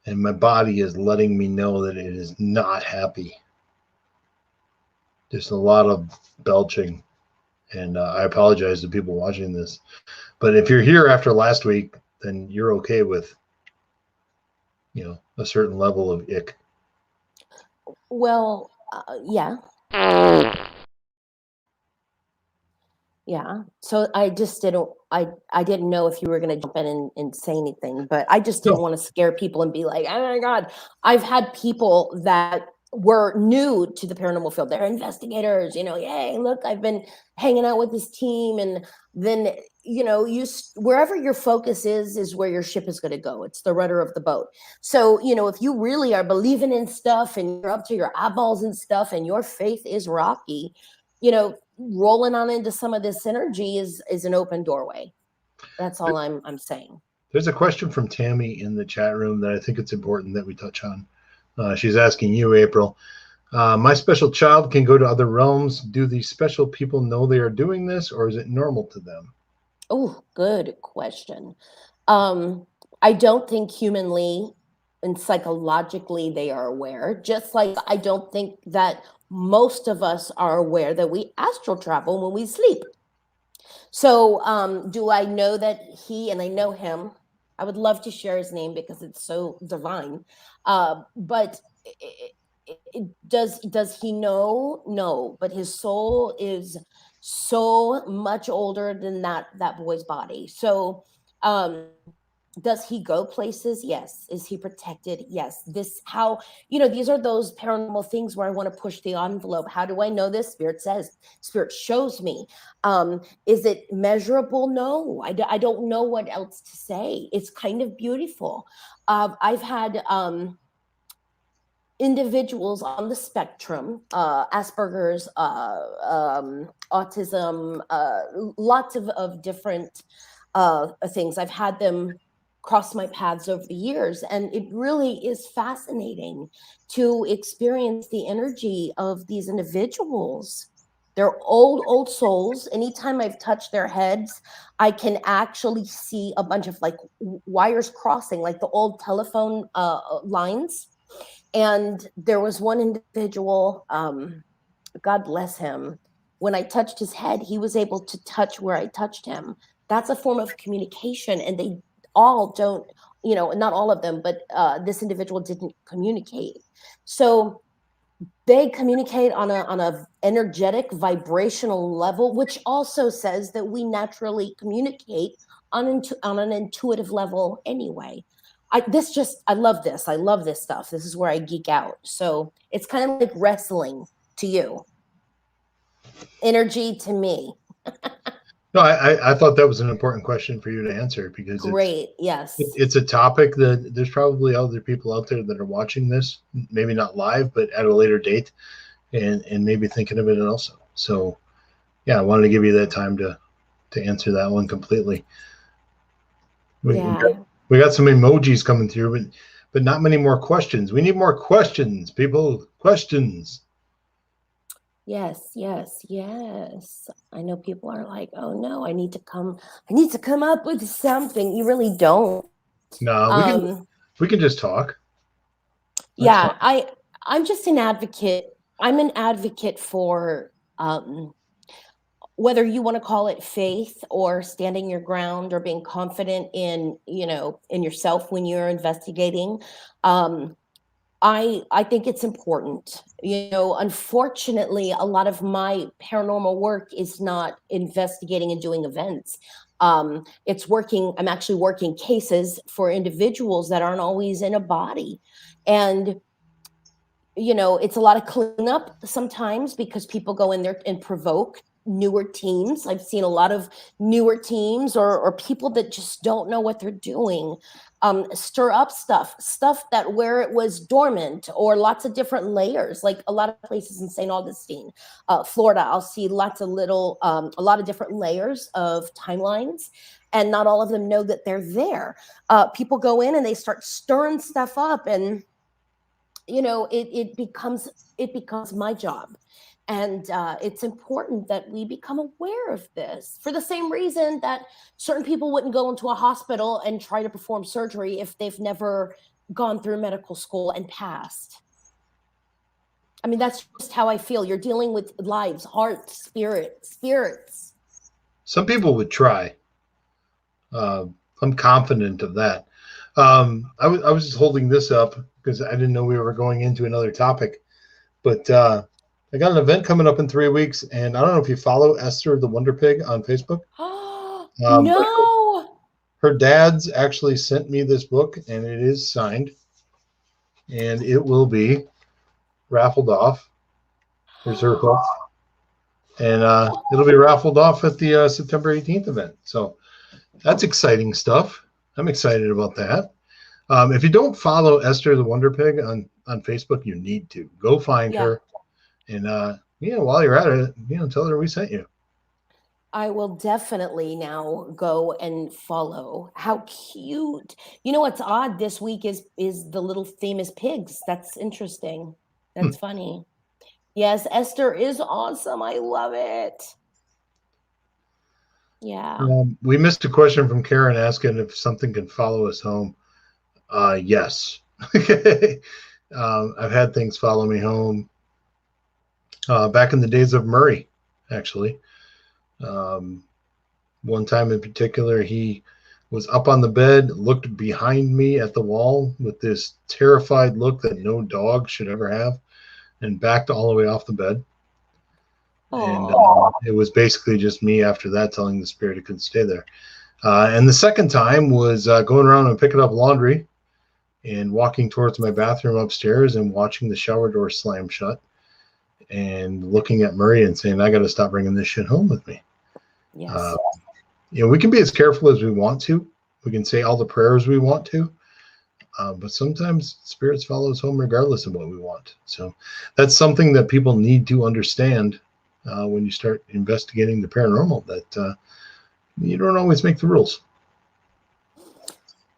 and my body is letting me know that it is not happy. Just a lot of belching. And I apologize to people watching this. But if you're here after last week, then you're okay with, a certain level of ick. Well, yeah. Yeah. So I just didn't, I didn't know if you were going to jump in and say anything, but I just didn't want to scare people and be like, oh my God. I've had people that were new to the paranormal field. They're investigators, yay, look, I've been hanging out with this team. And then, wherever your focus is where your ship is going to go. It's the rudder of the boat. So, if you really are believing in stuff and you're up to your eyeballs and stuff and your faith is rocky, rolling on into some of this energy is an open doorway. That's all I'm saying. There's a question from Tammy in the chat room that I think it's important that we touch on. She's asking you, April. My special child can go to other realms. Do these special people know they are doing this, or is it normal to them? Oh, good question. I don't think humanly and psychologically they are aware, just like I don't think that most of us are aware that we astral travel when we sleep. So, do I know that and I know him? I would love to share his name because it's so divine. But does he know? No, but his soul is so much older than that boy's body. So, does he go places? Yes. Is he protected? Yes. These are those paranormal things where I want to push the envelope. How do I know this? Spirit shows me. Is it measurable? No, I don't know what else to say. It's kind of beautiful. I've had individuals on the spectrum, Asperger's, autism, lots of different things. I've had them cross my paths over the years, and it really is fascinating to experience the energy of these individuals. They're old souls. Anytime I've touched their heads, I can actually see a bunch of like wires crossing, like the old telephone lines. And there was one individual, God bless him. When I touched his head, he was able to touch where I touched him. That's a form of communication, and they all don't, not all of them, but this individual didn't communicate. So they communicate on a energetic, vibrational level, which also says that we naturally communicate on an intuitive level anyway. I love this. I love this stuff. This is where I geek out. So it's kind of like wrestling to you, energy to me. No, I thought that was an important question for you to answer because Great. Yes. it's a topic that there's probably other people out there that are watching this, maybe not live, but at a later date, and maybe thinking of it also. So, yeah, I wanted to give you that time to answer that one completely. We got some emojis coming through, but not many more questions. We need more questions, people. Questions. Yes. I know people are like, oh no, I need to come up with something. You really don't. No, we can just talk. That's fine. I'm just an advocate. I'm an advocate for whether you want to call it faith or standing your ground or being confident in yourself when you're investigating. I think it's important. Unfortunately, a lot of my paranormal work is not investigating and doing events. I'm actually working cases for individuals that aren't always in a body. And it's a lot of cleanup sometimes because people go in there and provoke newer teams. I've seen a lot of newer teams or people that just don't know what they're doing, stir up stuff that where it was dormant, or lots of different layers, like a lot of places in St. Augustine, Florida. I'll see lots of a lot of different layers of timelines, and not all of them know that they're there. People go in and they start stirring stuff up, and it becomes my job. And it's important that we become aware of this, for the same reason that certain people wouldn't go into a hospital and try to perform surgery if they've never gone through medical school and passed. I mean, that's just how I feel. You're dealing with lives, hearts, spirits. Some people would try. I'm confident of that. I was just holding this up because I didn't know we were going into another topic, but I got an event coming up in 3 weeks, and I don't know if you follow Esther the Wonder Pig on Facebook. No. Her dad's actually sent me this book, and it is signed, and it will be raffled off. Here's her book, and it'll be raffled off at the September 18th event. So that's exciting stuff. I'm excited about that. If you don't follow Esther the Wonder Pig on Facebook, you need to go find her. And while you're at it, tell her we sent you. I will definitely now go and follow. How cute! What's odd this week is the little famous pigs. That's interesting. That's funny. Yes, Esther is awesome. I love it. Yeah. We missed a question from Karen asking if something can follow us home. Yes. I've had things follow me home back in the days of Murray, actually. One time in particular, he was up on the bed, looked behind me at the wall with this terrified look that no dog should ever have, and backed all the way off the bed. And it was basically just me after that telling the spirit it couldn't stay there. And the second time was going around and picking up laundry and walking towards my bathroom upstairs and watching the shower door slam shut and looking at Murray and saying, I got to stop bringing this shit home with me. Yes. We can be as careful as we want to. We can say all the prayers we want to. But sometimes spirits follow us home regardless of what we want. So that's something that people need to understand when you start investigating the paranormal, that you don't always make the rules.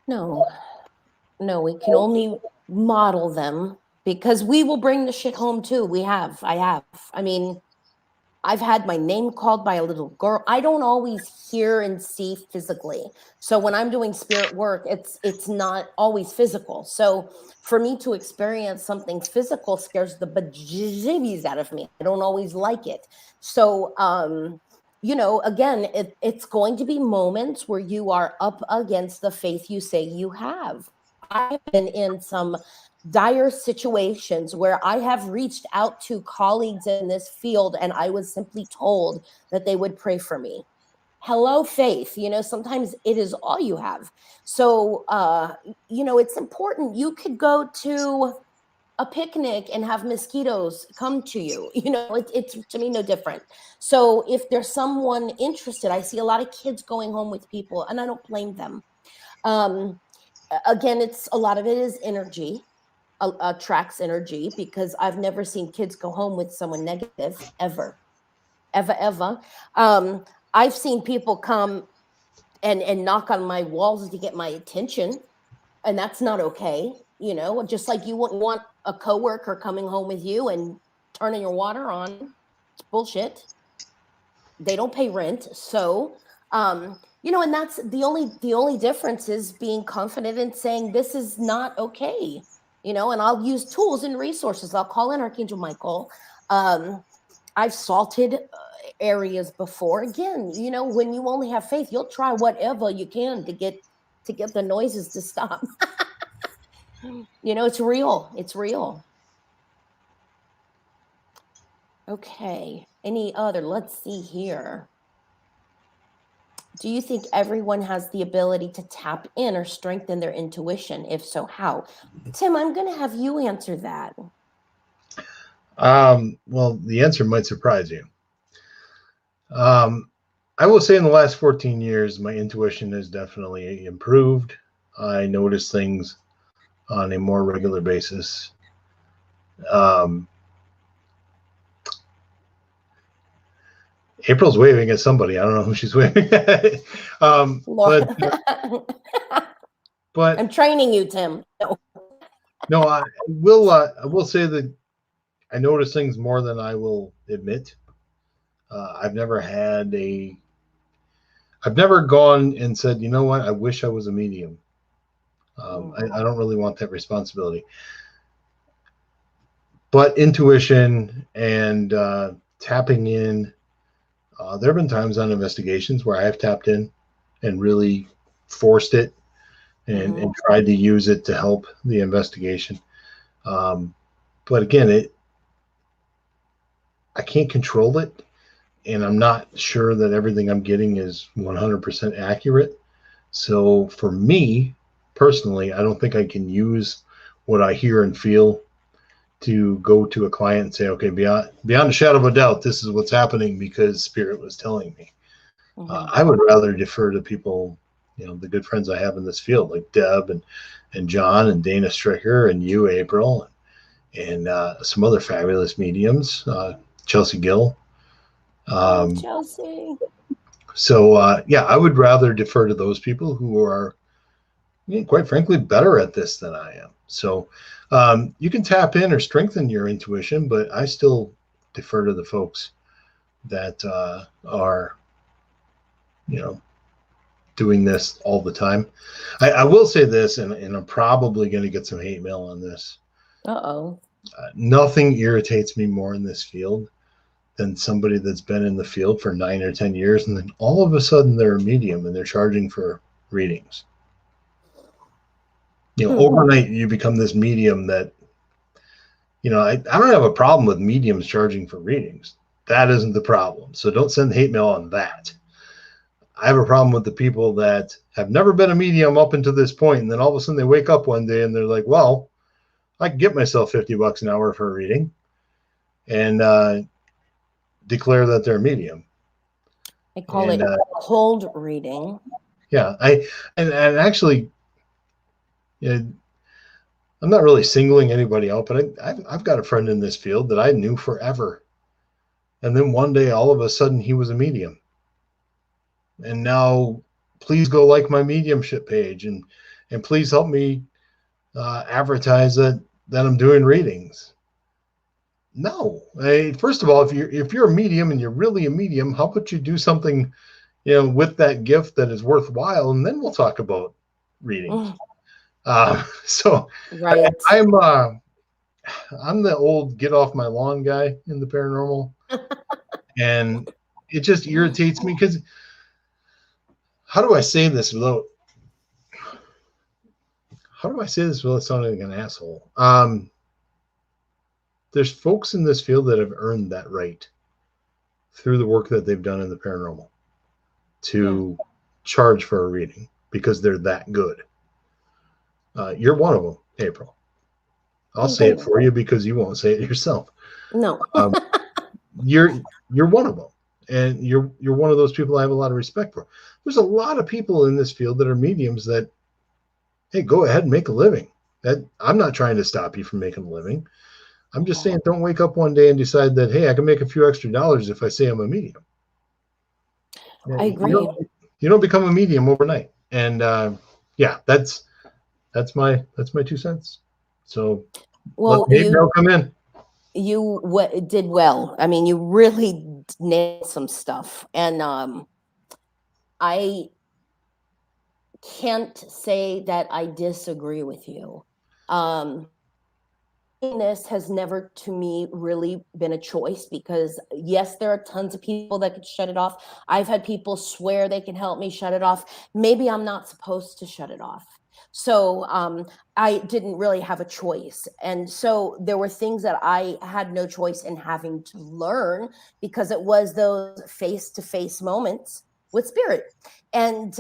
No, we can only model them, because we will bring the shit home too. I have. I mean, I've had my name called by a little girl. I don't always hear and see physically. So when I'm doing spirit work, it's not always physical. So for me to experience something physical scares the bejeebies out of me. I don't always like it. So, again, it's going to be moments where you are up against the faith you say you have. I've been in some dire situations where I have reached out to colleagues in this field and I was simply told that they would pray for me. Hello, faith. Sometimes it is all you have. So, it's important. You could go to a picnic and have mosquitoes come to you. It's to me no different. So if there's someone interested, I see a lot of kids going home with people, and I don't blame them. Again, a lot of it is energy. Attracts energy, because I've never seen kids go home with someone negative ever. I've seen people come and knock on my walls to get my attention, and that's not okay. Just like you wouldn't want a coworker coming home with you and turning your water on. It's bullshit. They don't pay rent. So, and that's the only difference is being confident and saying this is not okay. And I'll use tools and resources. I'll call in Archangel Michael. I've salted areas before. Again, when you only have faith, you'll try whatever you can to get the noises to stop. It's real. It's real. Okay. Any other? Let's see here. Do you think everyone has the ability to tap in or strengthen their intuition? If so, how? Tim, I'm going to have you answer that. Well, the answer might surprise you. I will say in the last 14 years, my intuition has definitely improved. I notice things on a more regular basis. April's waving at somebody. I don't know who she's waving at. But I'm training you, Tim. No, I will say that I notice things more than I will admit. I've never gone and said, you know what, I wish I was a medium. I don't really want that responsibility. But intuition and tapping in, there have been times on investigations where I have tapped in and really forced it and tried to use it to help the investigation. But again, I can't control it, and I'm not sure that everything I'm getting is 100% accurate. So for me personally, I don't think I can use what I hear and feel to go to a client and say, okay, beyond a shadow of a doubt, this is what's happening because Spirit was telling me. I would rather defer to people, the good friends I have in this field, like Deb and John and Dana Stricker and you, April, and some other fabulous mediums, Chelsea Gill. Chelsea. So, I would rather defer to those people who are, quite frankly, better at this than I am. So you can tap in or strengthen your intuition, but I still defer to the folks that are you know, doing this all the time. I will say this, and I'm probably going to get some hate mail on this. Uh-oh. Nothing irritates me more in this field than somebody that's been in the field for 9 or 10 years, and then all of a sudden they're a medium and they're charging for readings. Overnight you become this medium that, I don't have a problem with mediums charging for readings. That isn't the problem. So don't send hate mail on that. I have a problem with the people that have never been a medium up until this point, and then all of a sudden they wake up one day and they're like, well, I can get myself $50 an hour for a reading, and declare that they're a medium. I call it cold reading. Yeah, and actually, I'm not really singling anybody out, but I've got a friend in this field that I knew forever, and then one day, all of a sudden, he was a medium, and now, please go like my mediumship page, and please help me advertise that I'm doing readings. No, first of all, if you're a medium and you're really a medium, how about you do something, with that gift that is worthwhile, and then we'll talk about readings. So right. I'm the old get off my lawn guy in the paranormal, and it just irritates me because how do I say this without sounding like an asshole? There's folks in this field that have earned that right through the work that they've done in the paranormal to charge for a reading because they're that good. You're one of them, April. I'll say it for you because you won't say it yourself. No. You're one of them, and you're one of those people I have a lot of respect for. There's a lot of people in this field that are mediums that, hey, go ahead and make a living. I'm not trying to stop you from making a living. I'm just saying, don't wake up one day and decide that, hey, I can make a few extra dollars if I say I'm a medium. I agree. You don't become a medium overnight, and that's my 2 cents. So, well, let the come in. You did well. I mean, you really nailed some stuff, and I can't say that I disagree with you. This has never, to me, really been a choice because, yes, there are tons of people that could shut it off. I've had people swear they can help me shut it off. Maybe I'm not supposed to shut it off. So I didn't really have a choice. And so there were things that I had no choice in having to learn because it was those face-to-face moments with spirit. And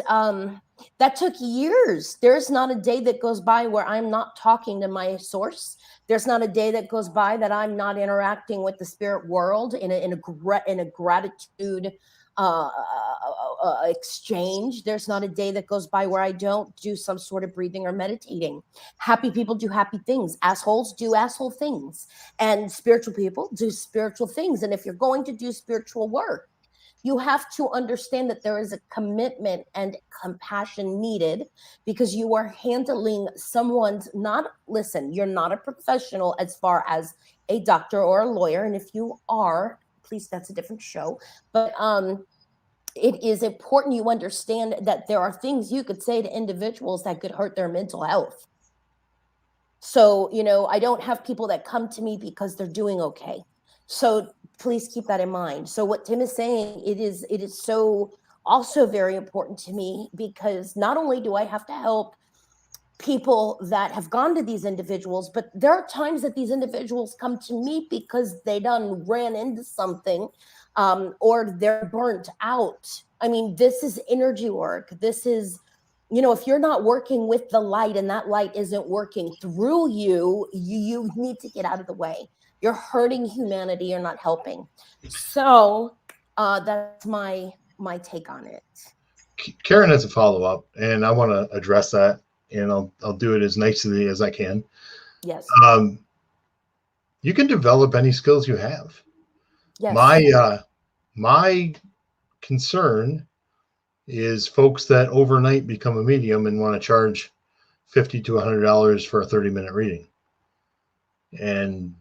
that took years. There's not a day that goes by where I'm not talking to my source. There's not a day that goes by that I'm not interacting with the spirit world in a gratitude exchange. There's not a day that goes by where I don't do some sort of breathing or meditating. Happy people do happy things. Assholes do asshole things. And spiritual people do spiritual things. And if you're going to do spiritual work, you have to understand that there is a commitment and compassion needed because you are handling someone's you're not a professional as far as a doctor or a lawyer. And if you are, please, that's a different show. But it is important you understand that there are things you could say to individuals that could hurt their mental health. So, I don't have people that come to me because they're doing okay. So please keep that in mind. So what Tim is saying, it is so also very important to me because not only do I have to help people that have gone to these individuals, but there are times that these individuals come to me because they done ran into something or they're burnt out. I mean, this is energy work. This is, if you're not working with the light and that light isn't working through you, you need to get out of the way. You're hurting humanity. You're not helping. So that's my take on it. Karen has a follow-up, and I want to address that, and I'll do it as nicely as I can. Yes. You can develop any skills you have. Yes. My concern is folks that overnight become a medium and want to charge $50 to $100 for a 30-minute reading. And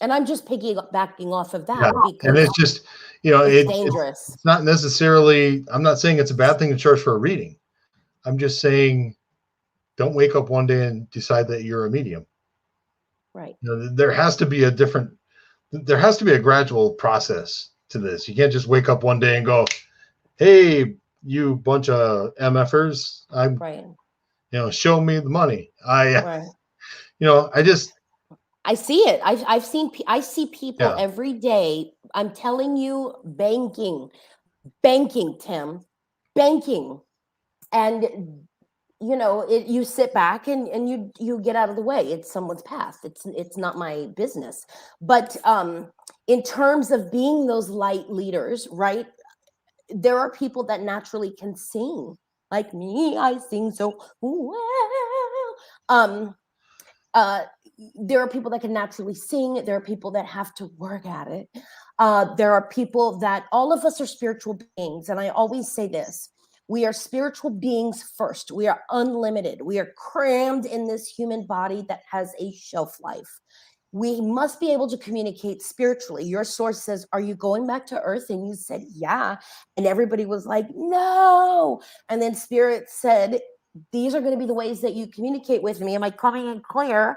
And I'm just piggybacking off of that Yeah. because And it's just, it's dangerous. It's not necessarily, I'm not saying it's a bad thing to charge for a reading. I'm just saying, don't wake up one day and decide that you're a medium. Right. There has to be a gradual process to this. You can't just wake up one day and go, hey, you bunch of MFers, Right. Show me the money. Right. I see it. I see people every day. I'm telling you, banking, Tim, banking. And you sit back and you get out of the way. It's someone's path. It's not my business. But in terms of being those light leaders, right? There are people that naturally can sing, like me. I sing so well. There are people that can naturally sing. There are people that have to work at it. There are people that, all of us are spiritual beings. And I always say this: we are spiritual beings first. We are unlimited. We are crammed in this human body that has a shelf life. We must be able to communicate spiritually. Your source says, are you going back to earth? And you said, yeah. And everybody was like, no. And then spirit said, these are going to be the ways that you communicate with me. Am I coming in clear?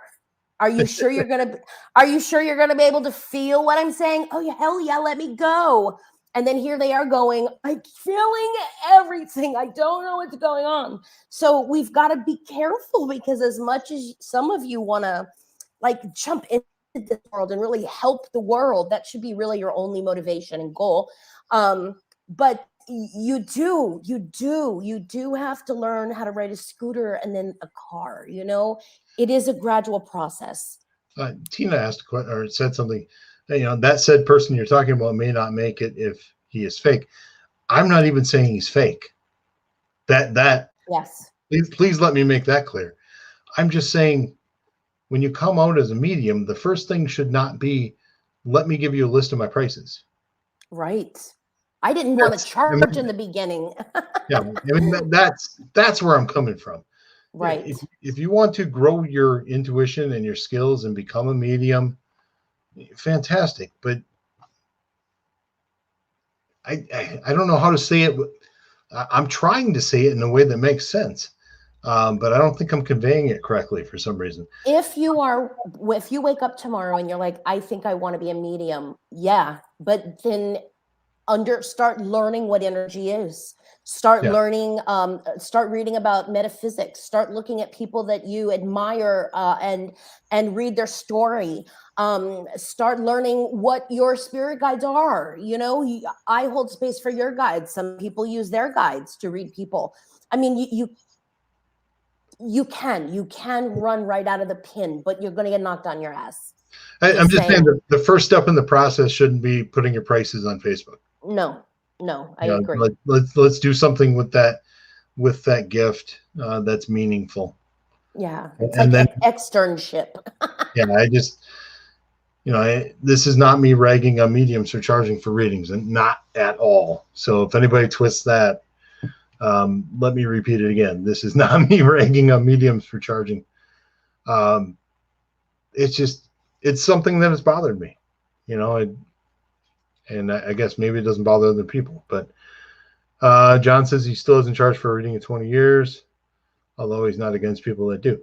Are you sure you're going to be able to feel what I'm saying? Oh, yeah, hell yeah, let me go. And then here they are going, I'm feeling everything. I don't know what's going on. So we've got to be careful, because as much as some of you want to jump into this world and really help the world, that should be really your only motivation and goal. But you do have to learn how to ride a scooter and then a car. It is a gradual process. Tina asked or said something. That said person you're talking about may not make it if he is fake. I'm not even saying he's fake. Yes. Please let me make that clear. I'm just saying, when you come out as a medium, the first thing should not be, let me give you a list of my prices. Right. I didn't want to charge in the beginning. Yeah, that's where I'm coming from. Right. If you want to grow your intuition and your skills and become a medium, fantastic. But I don't know how to say it. I'm trying to say it in a way that makes sense. But I don't think I'm conveying it correctly for some reason. If you wake up tomorrow and you're like, I think I want to be a medium. Yeah. But then start learning what energy is. Start learning, start reading about metaphysics, start looking at people that you admire, and read their story. Start learning what your spirit guides are. I hold space for your guides. Some people use their guides to read people. I mean, you can run right out of the pin, but you're going to get knocked on your ass. I'm just saying that the first step in the process shouldn't be putting your prices on Facebook. No, I agree. Let's do something with that gift that's meaningful. Yeah, it's and like then externship. Yeah, I just, this is not me ragging on mediums for charging for readings, and not at all. So if anybody twists that, let me repeat it again. This is not me ragging on mediums for charging. It's something that has bothered me, and I guess maybe it doesn't bother other people. But John says he still hasn't charged for a reading in 20 years, although he's not against people that do.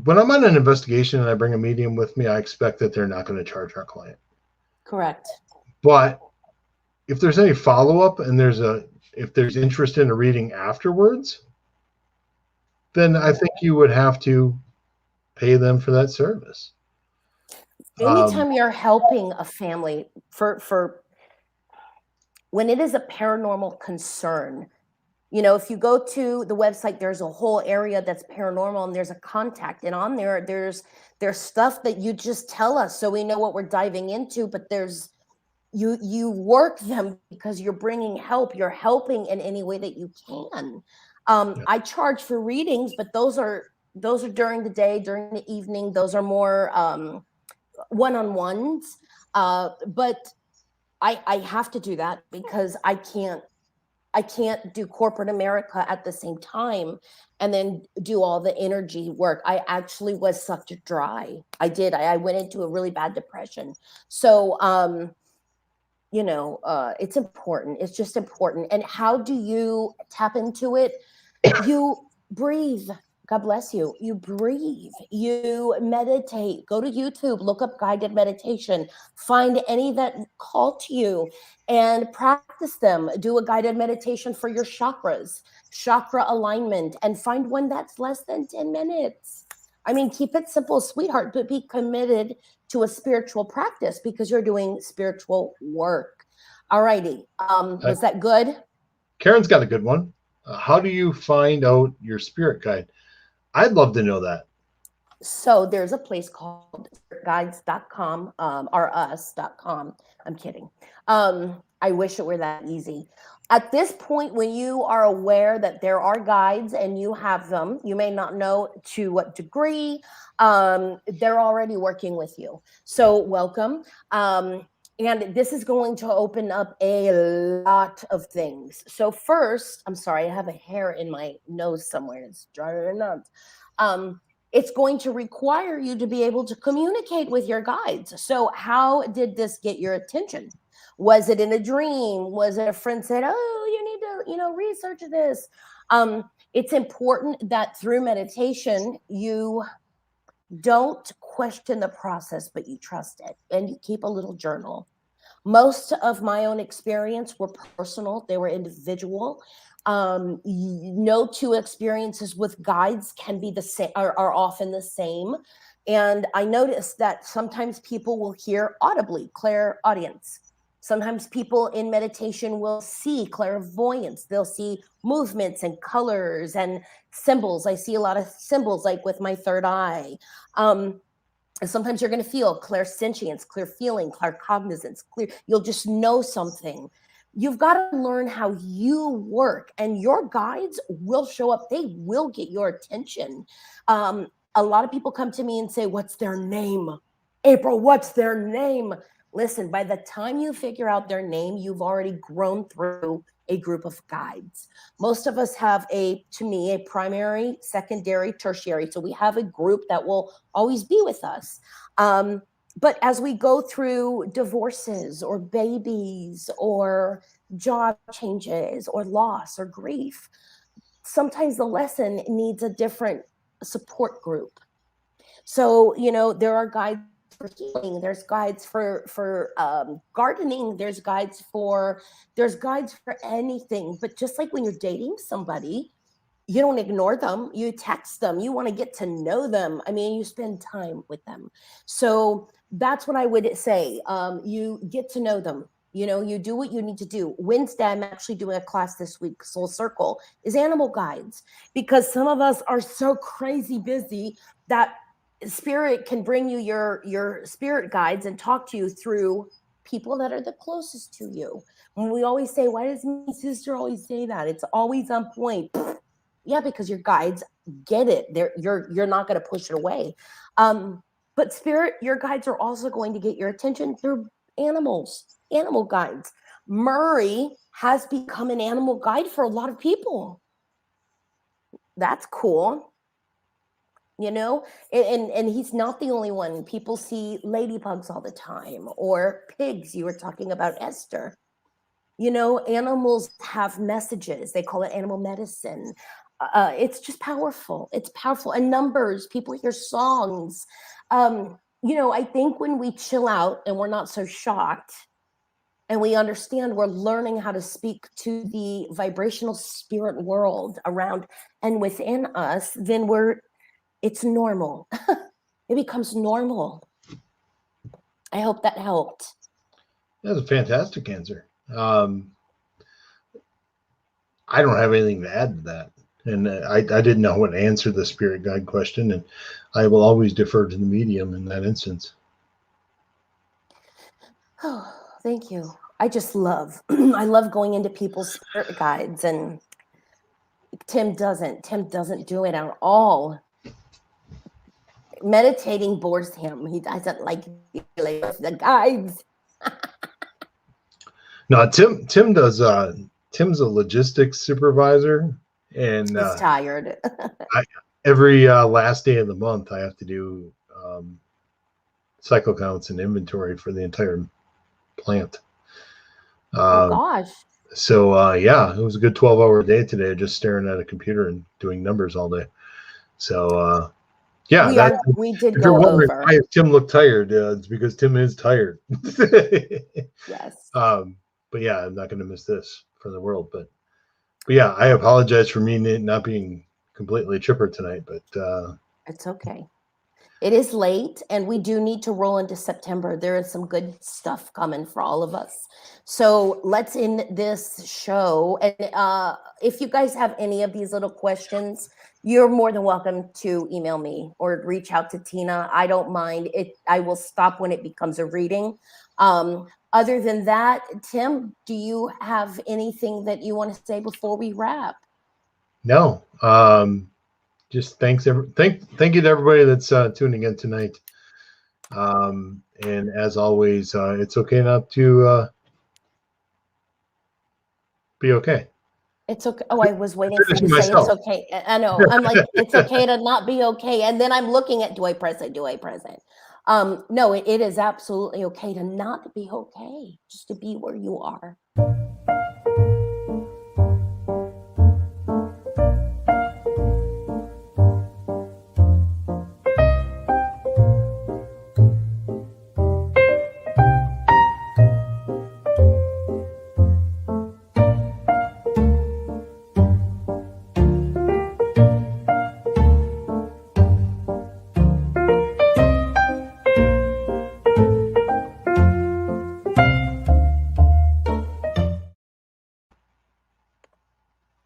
When I'm on an investigation and I bring a medium with me, I expect that they're not going to charge our client. Correct. But if there's any follow-up and if there's interest in a reading afterwards, then I think you would have to pay them for that service. Anytime you're helping a family for when it is a paranormal concern, if you go to the website, there's a whole area that's paranormal, and there's a contact, and on there's stuff that you just tell us so we know what we're diving into. But you work them because you're bringing help. You're helping in any way that you can. I charge for readings, but those are during the day, during the evening. Those are more one-on-ones. But I have to do that because I can't I can't do corporate America at the same time and then do all the energy work. I actually was sucked dry. I did. I went into a really bad depression. So, it's important. It's just important. And how do you tap into it? You breathe. God bless you. You breathe. You meditate. Go to YouTube, look up guided meditation, find any that call to you and practice them. Do a guided meditation for your chakras, chakra alignment, and find one that's less than 10 minutes. I mean, keep it simple, sweetheart, but be committed to a spiritual practice because you're doing spiritual work. All righty. Was that good? Karen's got a good one. How do you find out your spirit guide? I'd love to know that. So there's a place called spiritguides.com, or us.com. I'm kidding. I wish it were that easy. At this point, when you are aware that there are guides and you have them, you may not know to what degree, they're already working with you. So welcome. And this is going to open up a lot of things. So first, I'm sorry, I have a hair in my nose somewhere. It's driving me nuts. It's going to require you to be able to communicate with your guides. So how did this get your attention? Was it in a dream? Was it a friend said, oh, you need to, research this? It's important that through meditation, you don't question the process, but you trust it and you keep a little journal. Most of my own experience were personal. They were individual. No two experiences with guides can be the same, are often the same. And I noticed that sometimes people will hear audibly, clairaudience. Sometimes people in meditation will see clairvoyance. They'll see movements and colors and symbols. I see a lot of symbols, like with my third eye. And sometimes you're going to feel clairsentience, clear feeling, claircognizance, you'll just know something. You've got to learn how you work, and your guides will show up. They will get your attention. A lot of people come to me and say, what's their name? April, what's their name? Listen, by the time you figure out their name, you've already grown through a group of guides. Most of us have a primary, secondary, tertiary. So we have a group that will always be with us. But as we go through divorces or babies or job changes or loss or grief, sometimes the lesson needs a different support group. So, there are guides for healing, there's guides for gardening, there's guides for anything. But just like when you're dating somebody, you don't ignore them, you text them, you want to get to know them. I mean, you spend time with them. So that's what I would say. You get to know them. You do what you need to do. Wednesday, I'm actually doing a class this week, Soul Circle, is animal guides, because some of us are so crazy busy that spirit can bring you your spirit guides and talk to you through people that are the closest to you. And we always say, why does my sister always say that? It's always on point. Yeah, because your guides get it. You're not going to push it away. But spirit, your guides are also going to get your attention through animal guides. Murray has become an animal guide for a lot of people. That's cool. And he's not the only one. People see ladybugs all the time, or pigs. You were talking about Esther. Animals have messages. They call it animal medicine. It's just powerful. It's powerful. And numbers, people hear songs. I think when we chill out and we're not so shocked and we understand, we're learning how to speak to the vibrational spirit world around and within us, then it's normal. It becomes normal. I hope that helped. That's a fantastic answer. I don't have anything to add to that. And I didn't know how to answer the spirit guide question, and I will always defer to the medium in that instance. Oh, thank you. I just love, I love going into people's spirit guides, and Tim doesn't do it at all. Meditating bores him. He doesn't like the guides. No, Tim does Tim's a logistics supervisor, and He's tired. every last day of the month, I have to do cycle counts and inventory for the entire plant. Oh gosh. So yeah, it was a good 12-hour day today, just staring at a computer and doing numbers all day. So yeah, We did if you're go wondering over. why Tim looked tired, it's because Tim is tired. Yes. But yeah, I'm not going to miss this for the world. But yeah, I apologize for me not being completely chipper tonight. But It's okay. It is late, and we do need to roll into September. There is some good stuff coming for all of us. So let's end this show. And if you guys have any of these little questions, you're more than welcome to email me or reach out to Tina. I don't mind it. I will stop when it becomes a reading. Other than that, Tim, do you have anything that you want to say before we wrap? no, just thank you to everybody that's tuning in tonight. And as always, it's okay not to be okay. It's okay. Oh, I was waiting for you to say Myself. it's okay. I know. I'm like, it's okay to not be okay. And then I'm looking at, do I press it? Do I press it? No, it is absolutely okay to not be okay, just to be where you are.